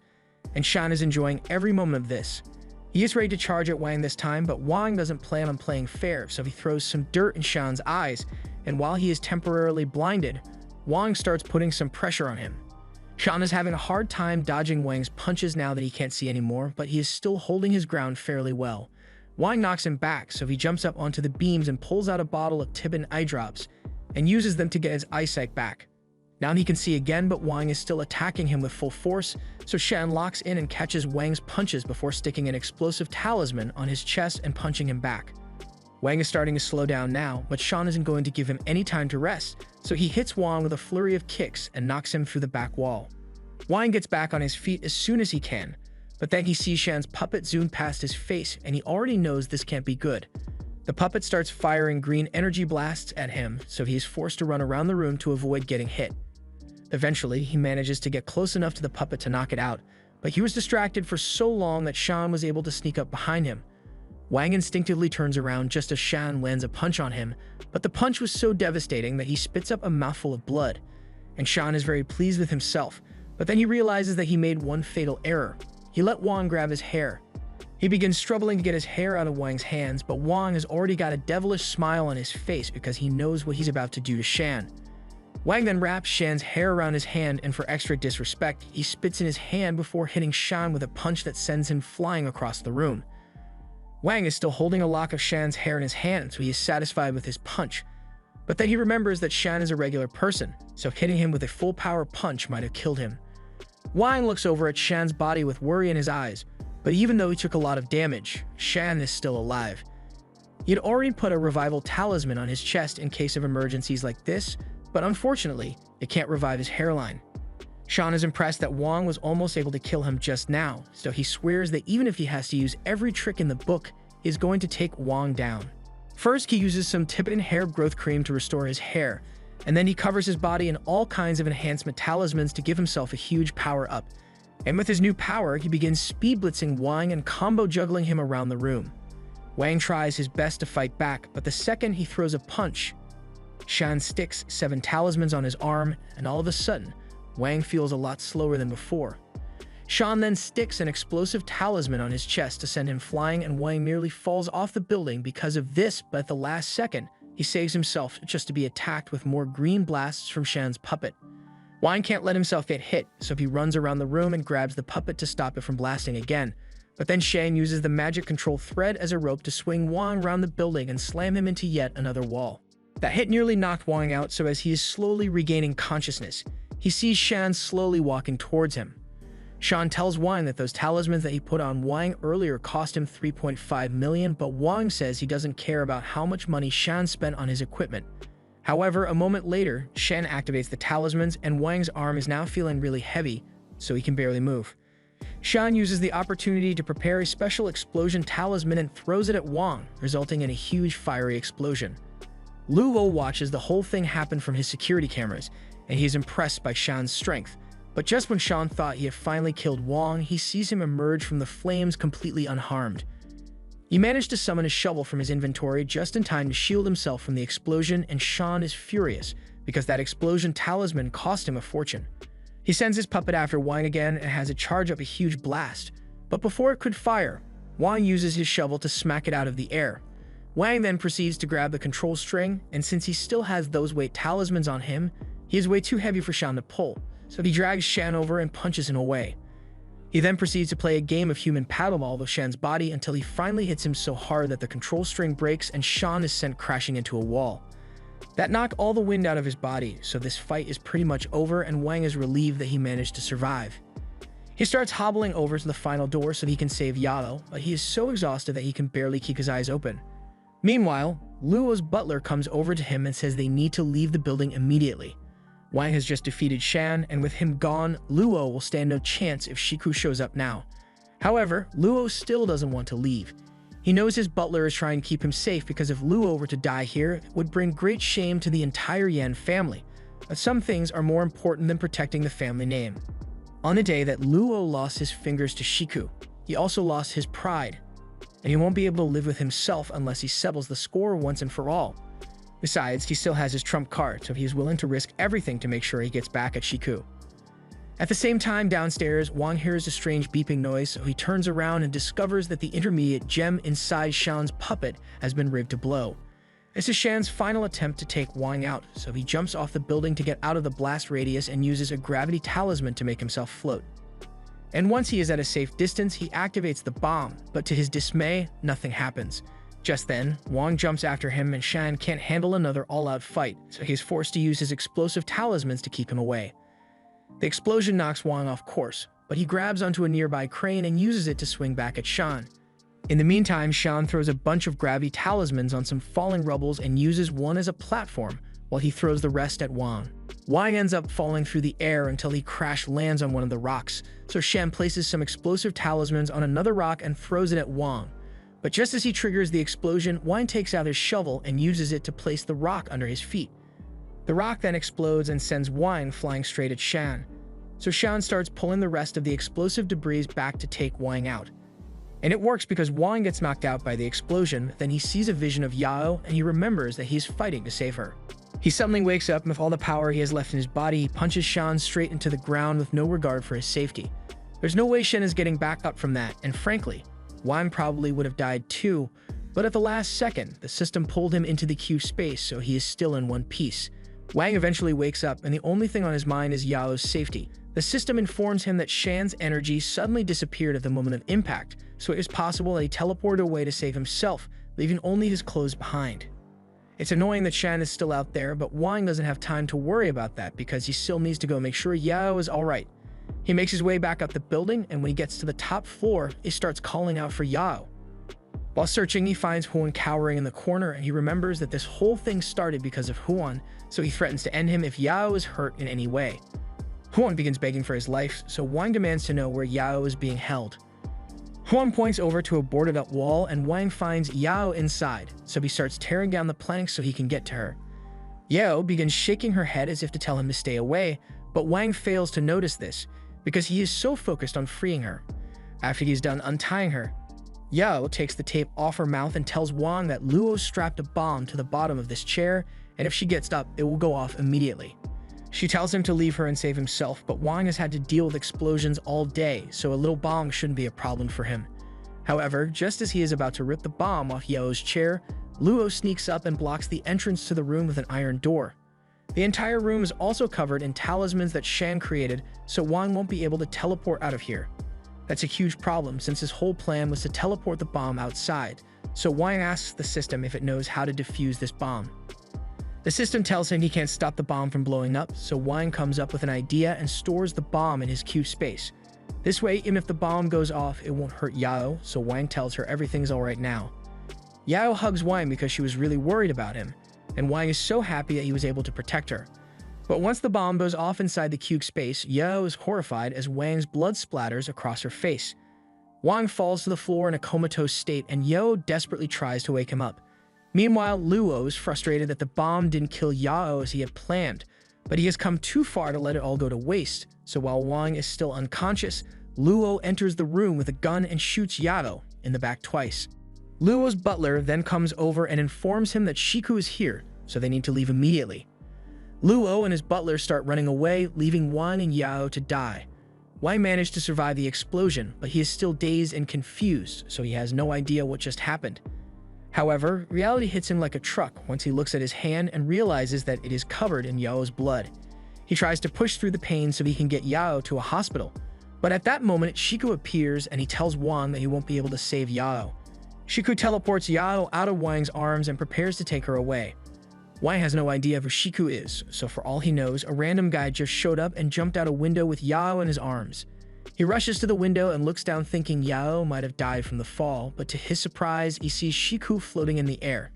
And Shan is enjoying every moment of this. He is ready to charge at Wang this time, but Wang doesn't plan on playing fair, so he throws some dirt in Shan's eyes, and while he is temporarily blinded, Wang starts putting some pressure on him. Shan is having a hard time dodging Wang's punches now that he can't see anymore, but he is still holding his ground fairly well. Wang knocks him back, so he jumps up onto the beams and pulls out a bottle of Tibin eye drops, and uses them to get his eyesight back. Now he can see again, but Wang is still attacking him with full force, so Shan locks in and catches Wang's punches before sticking an explosive talisman on his chest and punching him back. Wang is starting to slow down now, but Shan isn't going to give him any time to rest, so he hits Wang with a flurry of kicks and knocks him through the back wall. Wang gets back on his feet as soon as he can, but then he sees Shan's puppet zoom past his face, and he already knows this can't be good. The puppet starts firing green energy blasts at him, so he is forced to run around the room to avoid getting hit. Eventually, he manages to get close enough to the puppet to knock it out, but he was distracted for so long that Shan was able to sneak up behind him. Wang instinctively turns around just as Shan lands a punch on him, but the punch was so devastating that he spits up a mouthful of blood. And Shan is very pleased with himself, but then he realizes that he made one fatal error. He let Wang grab his hair. He begins struggling to get his hair out of Wang's hands, but Wang has already got a devilish smile on his face because he knows what he's about to do to Shan. Wang then wraps Shan's hair around his hand, and for extra disrespect, he spits in his hand before hitting Shan with a punch that sends him flying across the room. Wang is still holding a lock of Shan's hair in his hand, so he is satisfied with his punch. But then he remembers that Shan is a regular person, so hitting him with a full power punch might have killed him. Wang looks over at Shan's body with worry in his eyes, but even though he took a lot of damage, Shan is still alive. He had already put a revival talisman on his chest in case of emergencies like this, but unfortunately, it can't revive his hairline. Shan is impressed that Wang was almost able to kill him just now, so he swears that even if he has to use every trick in the book, he is going to take Wang down. First, he uses some Tibetan hair growth cream to restore his hair, and then he covers his body in all kinds of enhancement talismans to give himself a huge power-up. And with his new power, he begins speed blitzing Wang and combo juggling him around the room. Wang tries his best to fight back, but the second he throws a punch, Shan sticks 7 talismans on his arm, and all of a sudden, Wang feels a lot slower than before. Shan then sticks an explosive talisman on his chest to send him flying, and Wang nearly falls off the building because of this, but at the last second, he saves himself just to be attacked with more green blasts from Shan's puppet. Wang can't let himself get hit, so he runs around the room and grabs the puppet to stop it from blasting again. But then Shan uses the magic control thread as a rope to swing Wang around the building and slam him into yet another wall. That hit nearly knocked Wang out, so as he is slowly regaining consciousness, he sees Shan slowly walking towards him. Shan tells Wang that those talismans that he put on Wang earlier cost him 3.5 million, but Wang says he doesn't care about how much money Shan spent on his equipment. However, a moment later, Shan activates the talismans and Wang's arm is now feeling really heavy, so he can barely move. Shan uses the opportunity to prepare a special explosion talisman and throws it at Wang, resulting in a huge fiery explosion. Luo watches the whole thing happen from his security cameras, and he is impressed by Shan's strength. But just when Shan thought he had finally killed Wang, he sees him emerge from the flames completely unharmed. He managed to summon a shovel from his inventory just in time to shield himself from the explosion, and Shan is furious because that explosion talisman cost him a fortune. He sends his puppet after Wang again and has it charge up a huge blast, but before it could fire, Wang uses his shovel to smack it out of the air. Wang then proceeds to grab the control string, and since he still has those weight talismans on him, he is way too heavy for Shan to pull, so he drags Shan over and punches him away. He then proceeds to play a game of human paddleball with Shan's body until he finally hits him so hard that the control string breaks and Shan is sent crashing into a wall. That knocked all the wind out of his body, so this fight is pretty much over and Wang is relieved that he managed to survive. He starts hobbling over to the final door so he can save Yao, but he is so exhausted that he can barely keep his eyes open. Meanwhile, Luo's butler comes over to him and says they need to leave the building immediately. Wang has just defeated Shan, and with him gone, Luo will stand no chance if Shiku shows up now. However, Luo still doesn't want to leave. He knows his butler is trying to keep him safe because if Luo were to die here, it would bring great shame to the entire Yan family. But some things are more important than protecting the family name. On the day that Luo lost his fingers to Shiku, he also lost his pride, and he won't be able to live with himself unless he settles the score once and for all. Besides, he still has his trump card, so he is willing to risk everything to make sure he gets back at Shiku. At the same time, downstairs, Wang hears a strange beeping noise, so he turns around and discovers that the intermediate gem inside Shan's puppet has been rigged to blow. This is Shan's final attempt to take Wang out, so he jumps off the building to get out of the blast radius and uses a gravity talisman to make himself float. And once he is at a safe distance, he activates the bomb, but to his dismay, nothing happens. Just then, Wang jumps after him and Shan can't handle another all-out fight, so he's forced to use his explosive talismans to keep him away. The explosion knocks Wang off course, but he grabs onto a nearby crane and uses it to swing back at Shan. In the meantime, Shan throws a bunch of gravity talismans on some falling rubbles and uses one as a platform, while he throws the rest at Wang. Wang ends up falling through the air until he crash lands on one of the rocks, so Shan places some explosive talismans on another rock and throws it at Wang. But just as he triggers the explosion, Wang takes out his shovel and uses it to place the rock under his feet. The rock then explodes and sends Wang flying straight at Shan. So Shan starts pulling the rest of the explosive debris back to take Wang out. And it works because Wang gets knocked out by the explosion, then he sees a vision of Yao and he remembers that he's fighting to save her. He suddenly wakes up and with all the power he has left in his body, he punches Shan straight into the ground with no regard for his safety. There's no way Shan is getting back up from that, and frankly, Wang probably would have died too, but at the last second, the system pulled him into the Q space, so he is still in one piece. Wang eventually wakes up, and the only thing on his mind is Yao's safety. The system informs him that Shan's energy suddenly disappeared at the moment of impact, so it is possible that he teleported away to save himself, leaving only his clothes behind. It's annoying that Shan is still out there, but Wang doesn't have time to worry about that because he still needs to go make sure Yao is alright. He makes his way back up the building, and when he gets to the top floor, he starts calling out for Yao. While searching, he finds Huan cowering in the corner, and he remembers that this whole thing started because of Huan, so he threatens to end him if Yao is hurt in any way. Huang begins begging for his life, so Wang demands to know where Yao is being held. Huang points over to a boarded-up wall, and Wang finds Yao inside, so he starts tearing down the planks so he can get to her. Yao begins shaking her head as if to tell him to stay away, but Wang fails to notice this, because he is so focused on freeing her. After he's done untying her, Yao takes the tape off her mouth and tells Wang that Luo strapped a bomb to the bottom of this chair, and if she gets up, it will go off immediately. She tells him to leave her and save himself, but Wang has had to deal with explosions all day, so a little bomb shouldn't be a problem for him. However, just as he is about to rip the bomb off Yao's chair, Luo sneaks up and blocks the entrance to the room with an iron door. The entire room is also covered in talismans that Shan created, so Wang won't be able to teleport out of here. That's a huge problem since his whole plan was to teleport the bomb outside, so Wang asks the system if it knows how to defuse this bomb. The system tells him he can't stop the bomb from blowing up, so Wang comes up with an idea and stores the bomb in his Q space. This way, even if the bomb goes off, it won't hurt Yao, so Wang tells her everything's alright now. Yao hugs Wang because she was really worried about him, and Wang is so happy that he was able to protect her. But once the bomb goes off inside the Q space, Yao is horrified as Wang's blood splatters across her face. Wang falls to the floor in a comatose state, and Yao desperately tries to wake him up. Meanwhile, Luo is frustrated that the bomb didn't kill Yao as he had planned, but he has come too far to let it all go to waste, so while Wang is still unconscious, Luo enters the room with a gun and shoots Yao in the back twice. Luo's butler then comes over and informs him that Shiku is here, so they need to leave immediately. Luo and his butler start running away, leaving Wang and Yao to die. Wang managed to survive the explosion, but he is still dazed and confused, so he has no idea what just happened. However, reality hits him like a truck once he looks at his hand and realizes that it is covered in Yao's blood. He tries to push through the pain so he can get Yao to a hospital, but at that moment, Shiku appears and he tells Wang that he won't be able to save Yao. Shiku teleports Yao out of Wang's arms and prepares to take her away. Wang has no idea who Shiku is, so for all he knows, a random guy just showed up and jumped out a window with Yao in his arms. He rushes to the window and looks down thinking Yao might have died from the fall, but to his surprise, he sees Shiku floating in the air.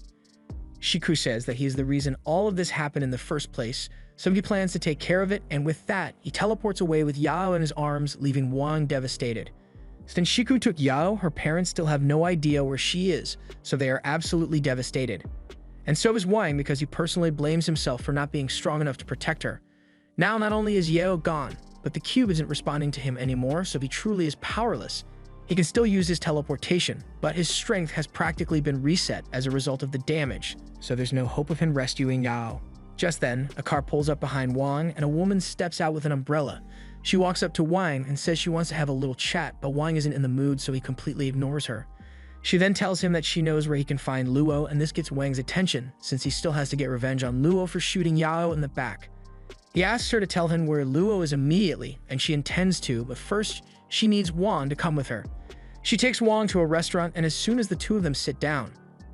Shiku says that he is the reason all of this happened in the first place, so he plans to take care of it, and with that, he teleports away with Yao in his arms, leaving Wang devastated. Since Shiku took Yao, her parents still have no idea where she is, so they are absolutely devastated. And so is Wang because he personally blames himself for not being strong enough to protect her. Now not only is Yao gone, but the cube isn't responding to him anymore, so he truly is powerless. He can still use his teleportation, but his strength has practically been reset as a result of the damage, so there's no hope of him rescuing Yao. Just then, a car pulls up behind Wang, and a woman steps out with an umbrella. She walks up to Wang and says she wants to have a little chat, but Wang isn't in the mood, so he completely ignores her. She then tells him that she knows where he can find Luo, and this gets Wang's attention, since he still has to get revenge on Luo for shooting Yao in the back. He asks her to tell him where Luo is immediately, and she intends to, but first, she needs Wang to come with her. She takes Wang to a restaurant, and as soon as the two of them sit down,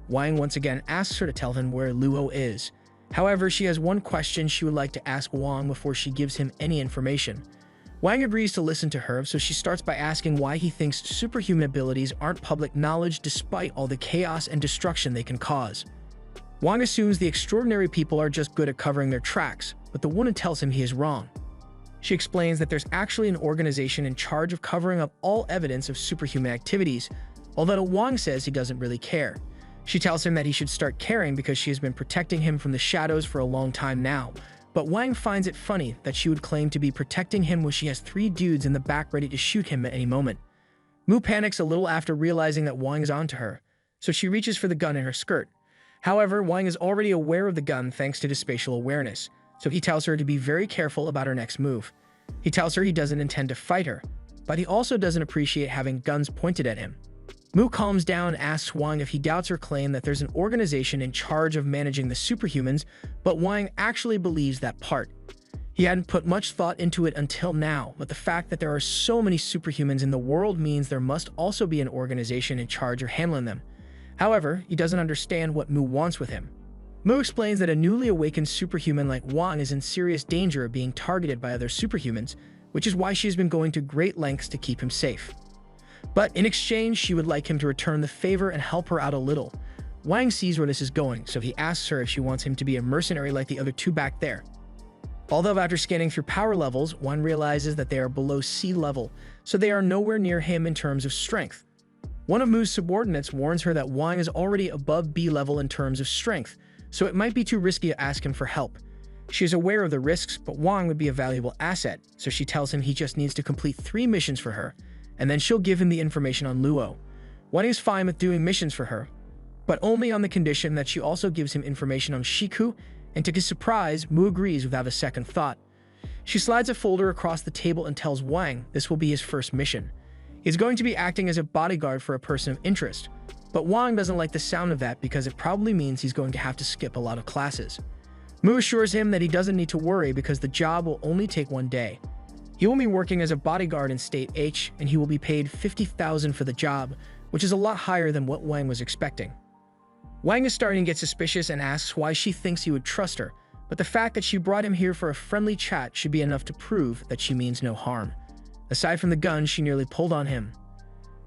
Wang once again asks her to tell him where Luo is. However, she has one question she would like to ask Wang before she gives him any information. Wang agrees to listen to her, so she starts by asking why he thinks superhuman abilities aren't public knowledge despite all the chaos and destruction they can cause. Wang assumes the extraordinary people are just good at covering their tracks, but the woman tells him he is wrong. She explains that there's actually an organization in charge of covering up all evidence of superhuman activities, although Wang says he doesn't really care. She tells him that he should start caring because she has been protecting him from the shadows for a long time now, but Wang finds it funny that she would claim to be protecting him when she has 3 dudes in the back ready to shoot him at any moment. Mu panics a little after realizing that Wang is onto her, so she reaches for the gun in her skirt. However, Wang is already aware of the gun thanks to his spatial awareness, so he tells her to be very careful about her next move. He tells her he doesn't intend to fight her, but he also doesn't appreciate having guns pointed at him. Mu calms down and asks Wang if he doubts her claim that there's an organization in charge of managing the superhumans, but Wang actually believes that part. He hadn't put much thought into it until now, but the fact that there are so many superhumans in the world means there must also be an organization in charge of handling them. However, he doesn't understand what Mu wants with him. Mu explains that a newly awakened superhuman like Wang is in serious danger of being targeted by other superhumans, which is why she has been going to great lengths to keep him safe. But in exchange, she would like him to return the favor and help her out a little. Wang sees where this is going, so he asks her if she wants him to be a mercenary like the other 2 back there. Although after scanning through power levels, Wang realizes that they are below sea level, so they are nowhere near him in terms of strength. One of Mu's subordinates warns her that Wang is already above B level in terms of strength, so it might be too risky to ask him for help. She is aware of the risks, but Wang would be a valuable asset, so she tells him he just needs to complete 3 missions for her, and then she'll give him the information on Luo. Wang is fine with doing missions for her, but only on the condition that she also gives him information on Shiku, and to his surprise, Mu agrees without a second thought. She slides a folder across the table and tells Wang this will be his first mission. He's going to be acting as a bodyguard for a person of interest, but Wang doesn't like the sound of that because it probably means he's going to have to skip a lot of classes. Mu assures him that he doesn't need to worry because the job will only take 1 day. He will be working as a bodyguard in State H, and he will be paid 50,000 for the job, which is a lot higher than what Wang was expecting. Wang is starting to get suspicious and asks why she thinks he would trust her, but the fact that she brought him here for a friendly chat should be enough to prove that she means no harm. Aside from the gun she nearly pulled on him.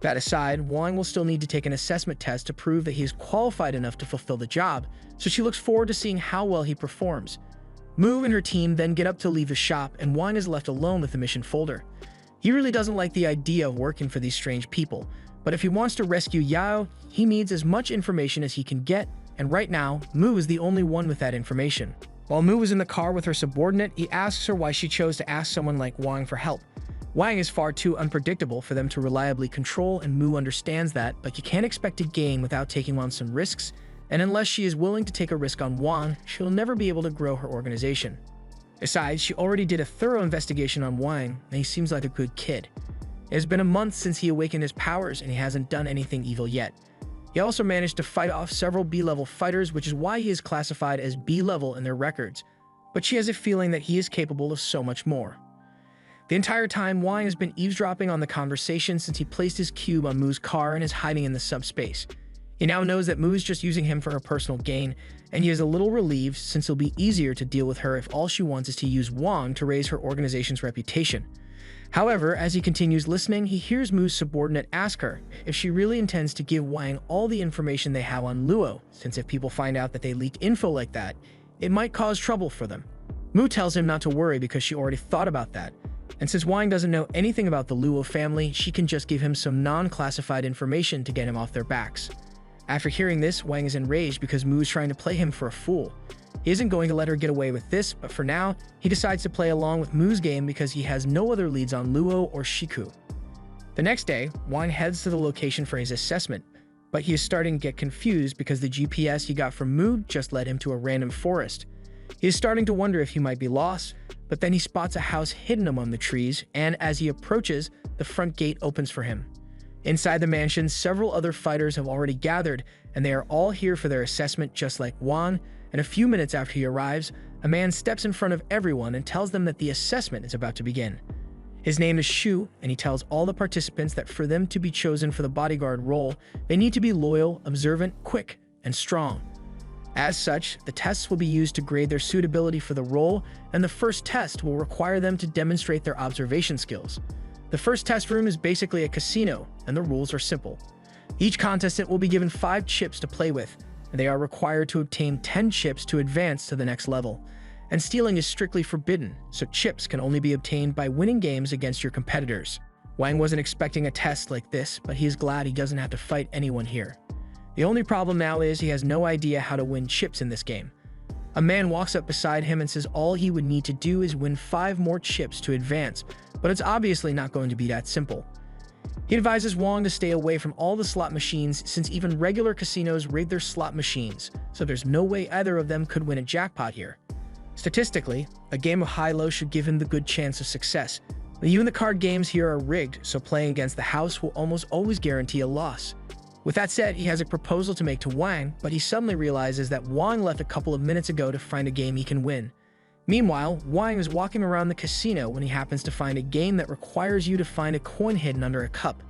That aside, Wang will still need to take an assessment test to prove that he is qualified enough to fulfill the job, so she looks forward to seeing how well he performs. Mu and her team then get up to leave the shop, and Wang is left alone with the mission folder. He really doesn't like the idea of working for these strange people, but if he wants to rescue Yao, he needs as much information as he can get, and right now, Mu is the only one with that information. While Mu was in the car with her subordinate, he asks her why she chose to ask someone like Wang for help. Wang is far too unpredictable for them to reliably control, and Mu understands that, but you can't expect to gain without taking on some risks, and unless she is willing to take a risk on Wang, she'll never be able to grow her organization. Besides, she already did a thorough investigation on Wang, and he seems like a good kid. It has been a month since he awakened his powers, and he hasn't done anything evil yet. He also managed to fight off several B-level fighters, which is why he is classified as B-level in their records, but she has a feeling that he is capable of so much more. The entire time, Wang has been eavesdropping on the conversation since he placed his cube on Mu's car and is hiding in the subspace. He now knows that Mu is just using him for her personal gain, and he is a little relieved since it'll be easier to deal with her if all she wants is to use Wang to raise her organization's reputation. However, as he continues listening, he hears Mu's subordinate ask her if she really intends to give Wang all the information they have on Luo, since if people find out that they leaked info like that, it might cause trouble for them. Mu tells him not to worry because she already thought about that, and since Wang doesn't know anything about the Luo family, she can just give him some non-classified information to get him off their backs. After hearing this, Wang is enraged because Mu is trying to play him for a fool. He isn't going to let her get away with this, but for now, he decides to play along with Mu's game because he has no other leads on Luo or Shiku. The next day, Wang heads to the location for his assessment, but he is starting to get confused because the GPS he got from Mu just led him to a random forest. He is starting to wonder if he might be lost, but then he spots a house hidden among the trees, and as he approaches, the front gate opens for him. Inside the mansion, several other fighters have already gathered, and they are all here for their assessment just like Wang, and a few minutes after he arrives, a man steps in front of everyone and tells them that the assessment is about to begin. His name is Shu, and he tells all the participants that for them to be chosen for the bodyguard role, they need to be loyal, observant, quick, and strong. As such, the tests will be used to grade their suitability for the role, and the first test will require them to demonstrate their observation skills. The first test room is basically a casino, and the rules are simple. Each contestant will be given 5 chips to play with, and they are required to obtain 10 chips to advance to the next level. And stealing is strictly forbidden, so chips can only be obtained by winning games against your competitors. Wang wasn't expecting a test like this, but he is glad he doesn't have to fight anyone here. The only problem now is he has no idea how to win chips in this game. A man walks up beside him and says all he would need to do is win 5 more chips to advance, but it's obviously not going to be that simple. He advises Wang to stay away from all the slot machines since even regular casinos raid their slot machines, so there's no way either of them could win a jackpot here. Statistically, a game of high-low should give him the good chance of success, but even the card games here are rigged, so playing against the house will almost always guarantee a loss. With that said, he has a proposal to make to Wang, but he suddenly realizes that Wang left a couple of minutes ago to find a game he can win. Meanwhile, Wang is walking around the casino when he happens to find a game that requires you to find a coin hidden under a cup.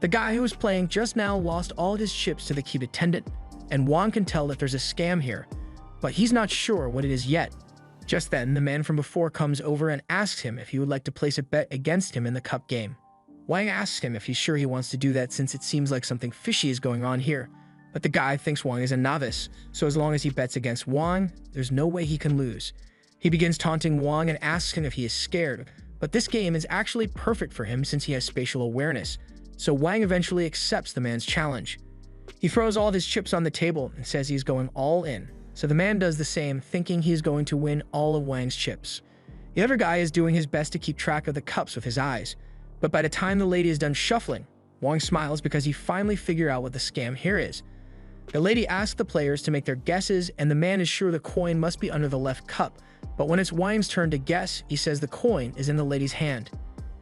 The guy who was playing just now lost all of his chips to the cube attendant, and Wang can tell that there's a scam here, but he's not sure what it is yet. Just then, the man from before comes over and asks him if he would like to place a bet against him in the cup game. Wang asks him if he's sure he wants to do that since it seems like something fishy is going on here, but the guy thinks Wang is a novice, so as long as he bets against Wang, there's no way he can lose. He begins taunting Wang and asks him if he is scared, but this game is actually perfect for him since he has spatial awareness, so Wang eventually accepts the man's challenge. He throws all of his chips on the table and says he's going all in, so the man does the same, thinking he's going to win all of Wang's chips. The other guy is doing his best to keep track of the cups with his eyes, but by the time the lady is done shuffling, Wang smiles because he finally figured out what the scam here is. The lady asks the players to make their guesses, and the man is sure the coin must be under the left cup, but when it's Wang's turn to guess, he says the coin is in the lady's hand.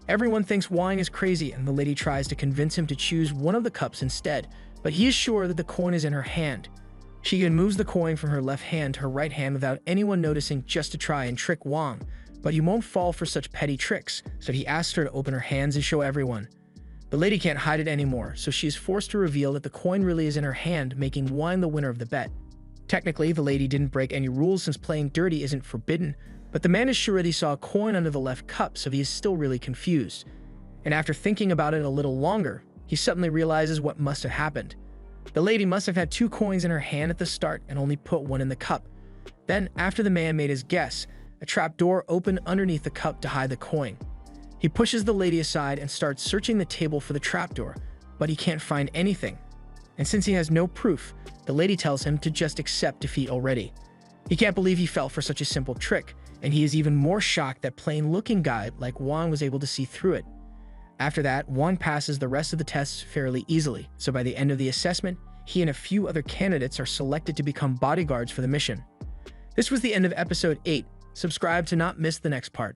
Everyone thinks Wang is crazy, and the lady tries to convince him to choose one of the cups instead, but he is sure that the coin is in her hand. She then moves the coin from her left hand to her right hand without anyone noticing, just to try and trick Wang, but he won't fall for such petty tricks, so he asks her to open her hands and show everyone. The lady can't hide it anymore, so she is forced to reveal that the coin really is in her hand, making Wang the winner of the bet. Technically, the lady didn't break any rules since playing dirty isn't forbidden, but the man is sure that he saw a coin under the left cup, so he is still really confused. And after thinking about it a little longer, he suddenly realizes what must have happened. The lady must have had two coins in her hand at the start and only put one in the cup. Then, after the man made his guess, a trapdoor opened underneath the cup to hide the coin. He pushes the lady aside and starts searching the table for the trapdoor, but he can't find anything. And since he has no proof, the lady tells him to just accept defeat already. He can't believe he fell for such a simple trick, and he is even more shocked that plain-looking guy like Wang was able to see through it. After that, Wang passes the rest of the tests fairly easily, so by the end of the assessment, he and a few other candidates are selected to become bodyguards for the mission. This was the end of episode 8. Subscribe to not miss the next part.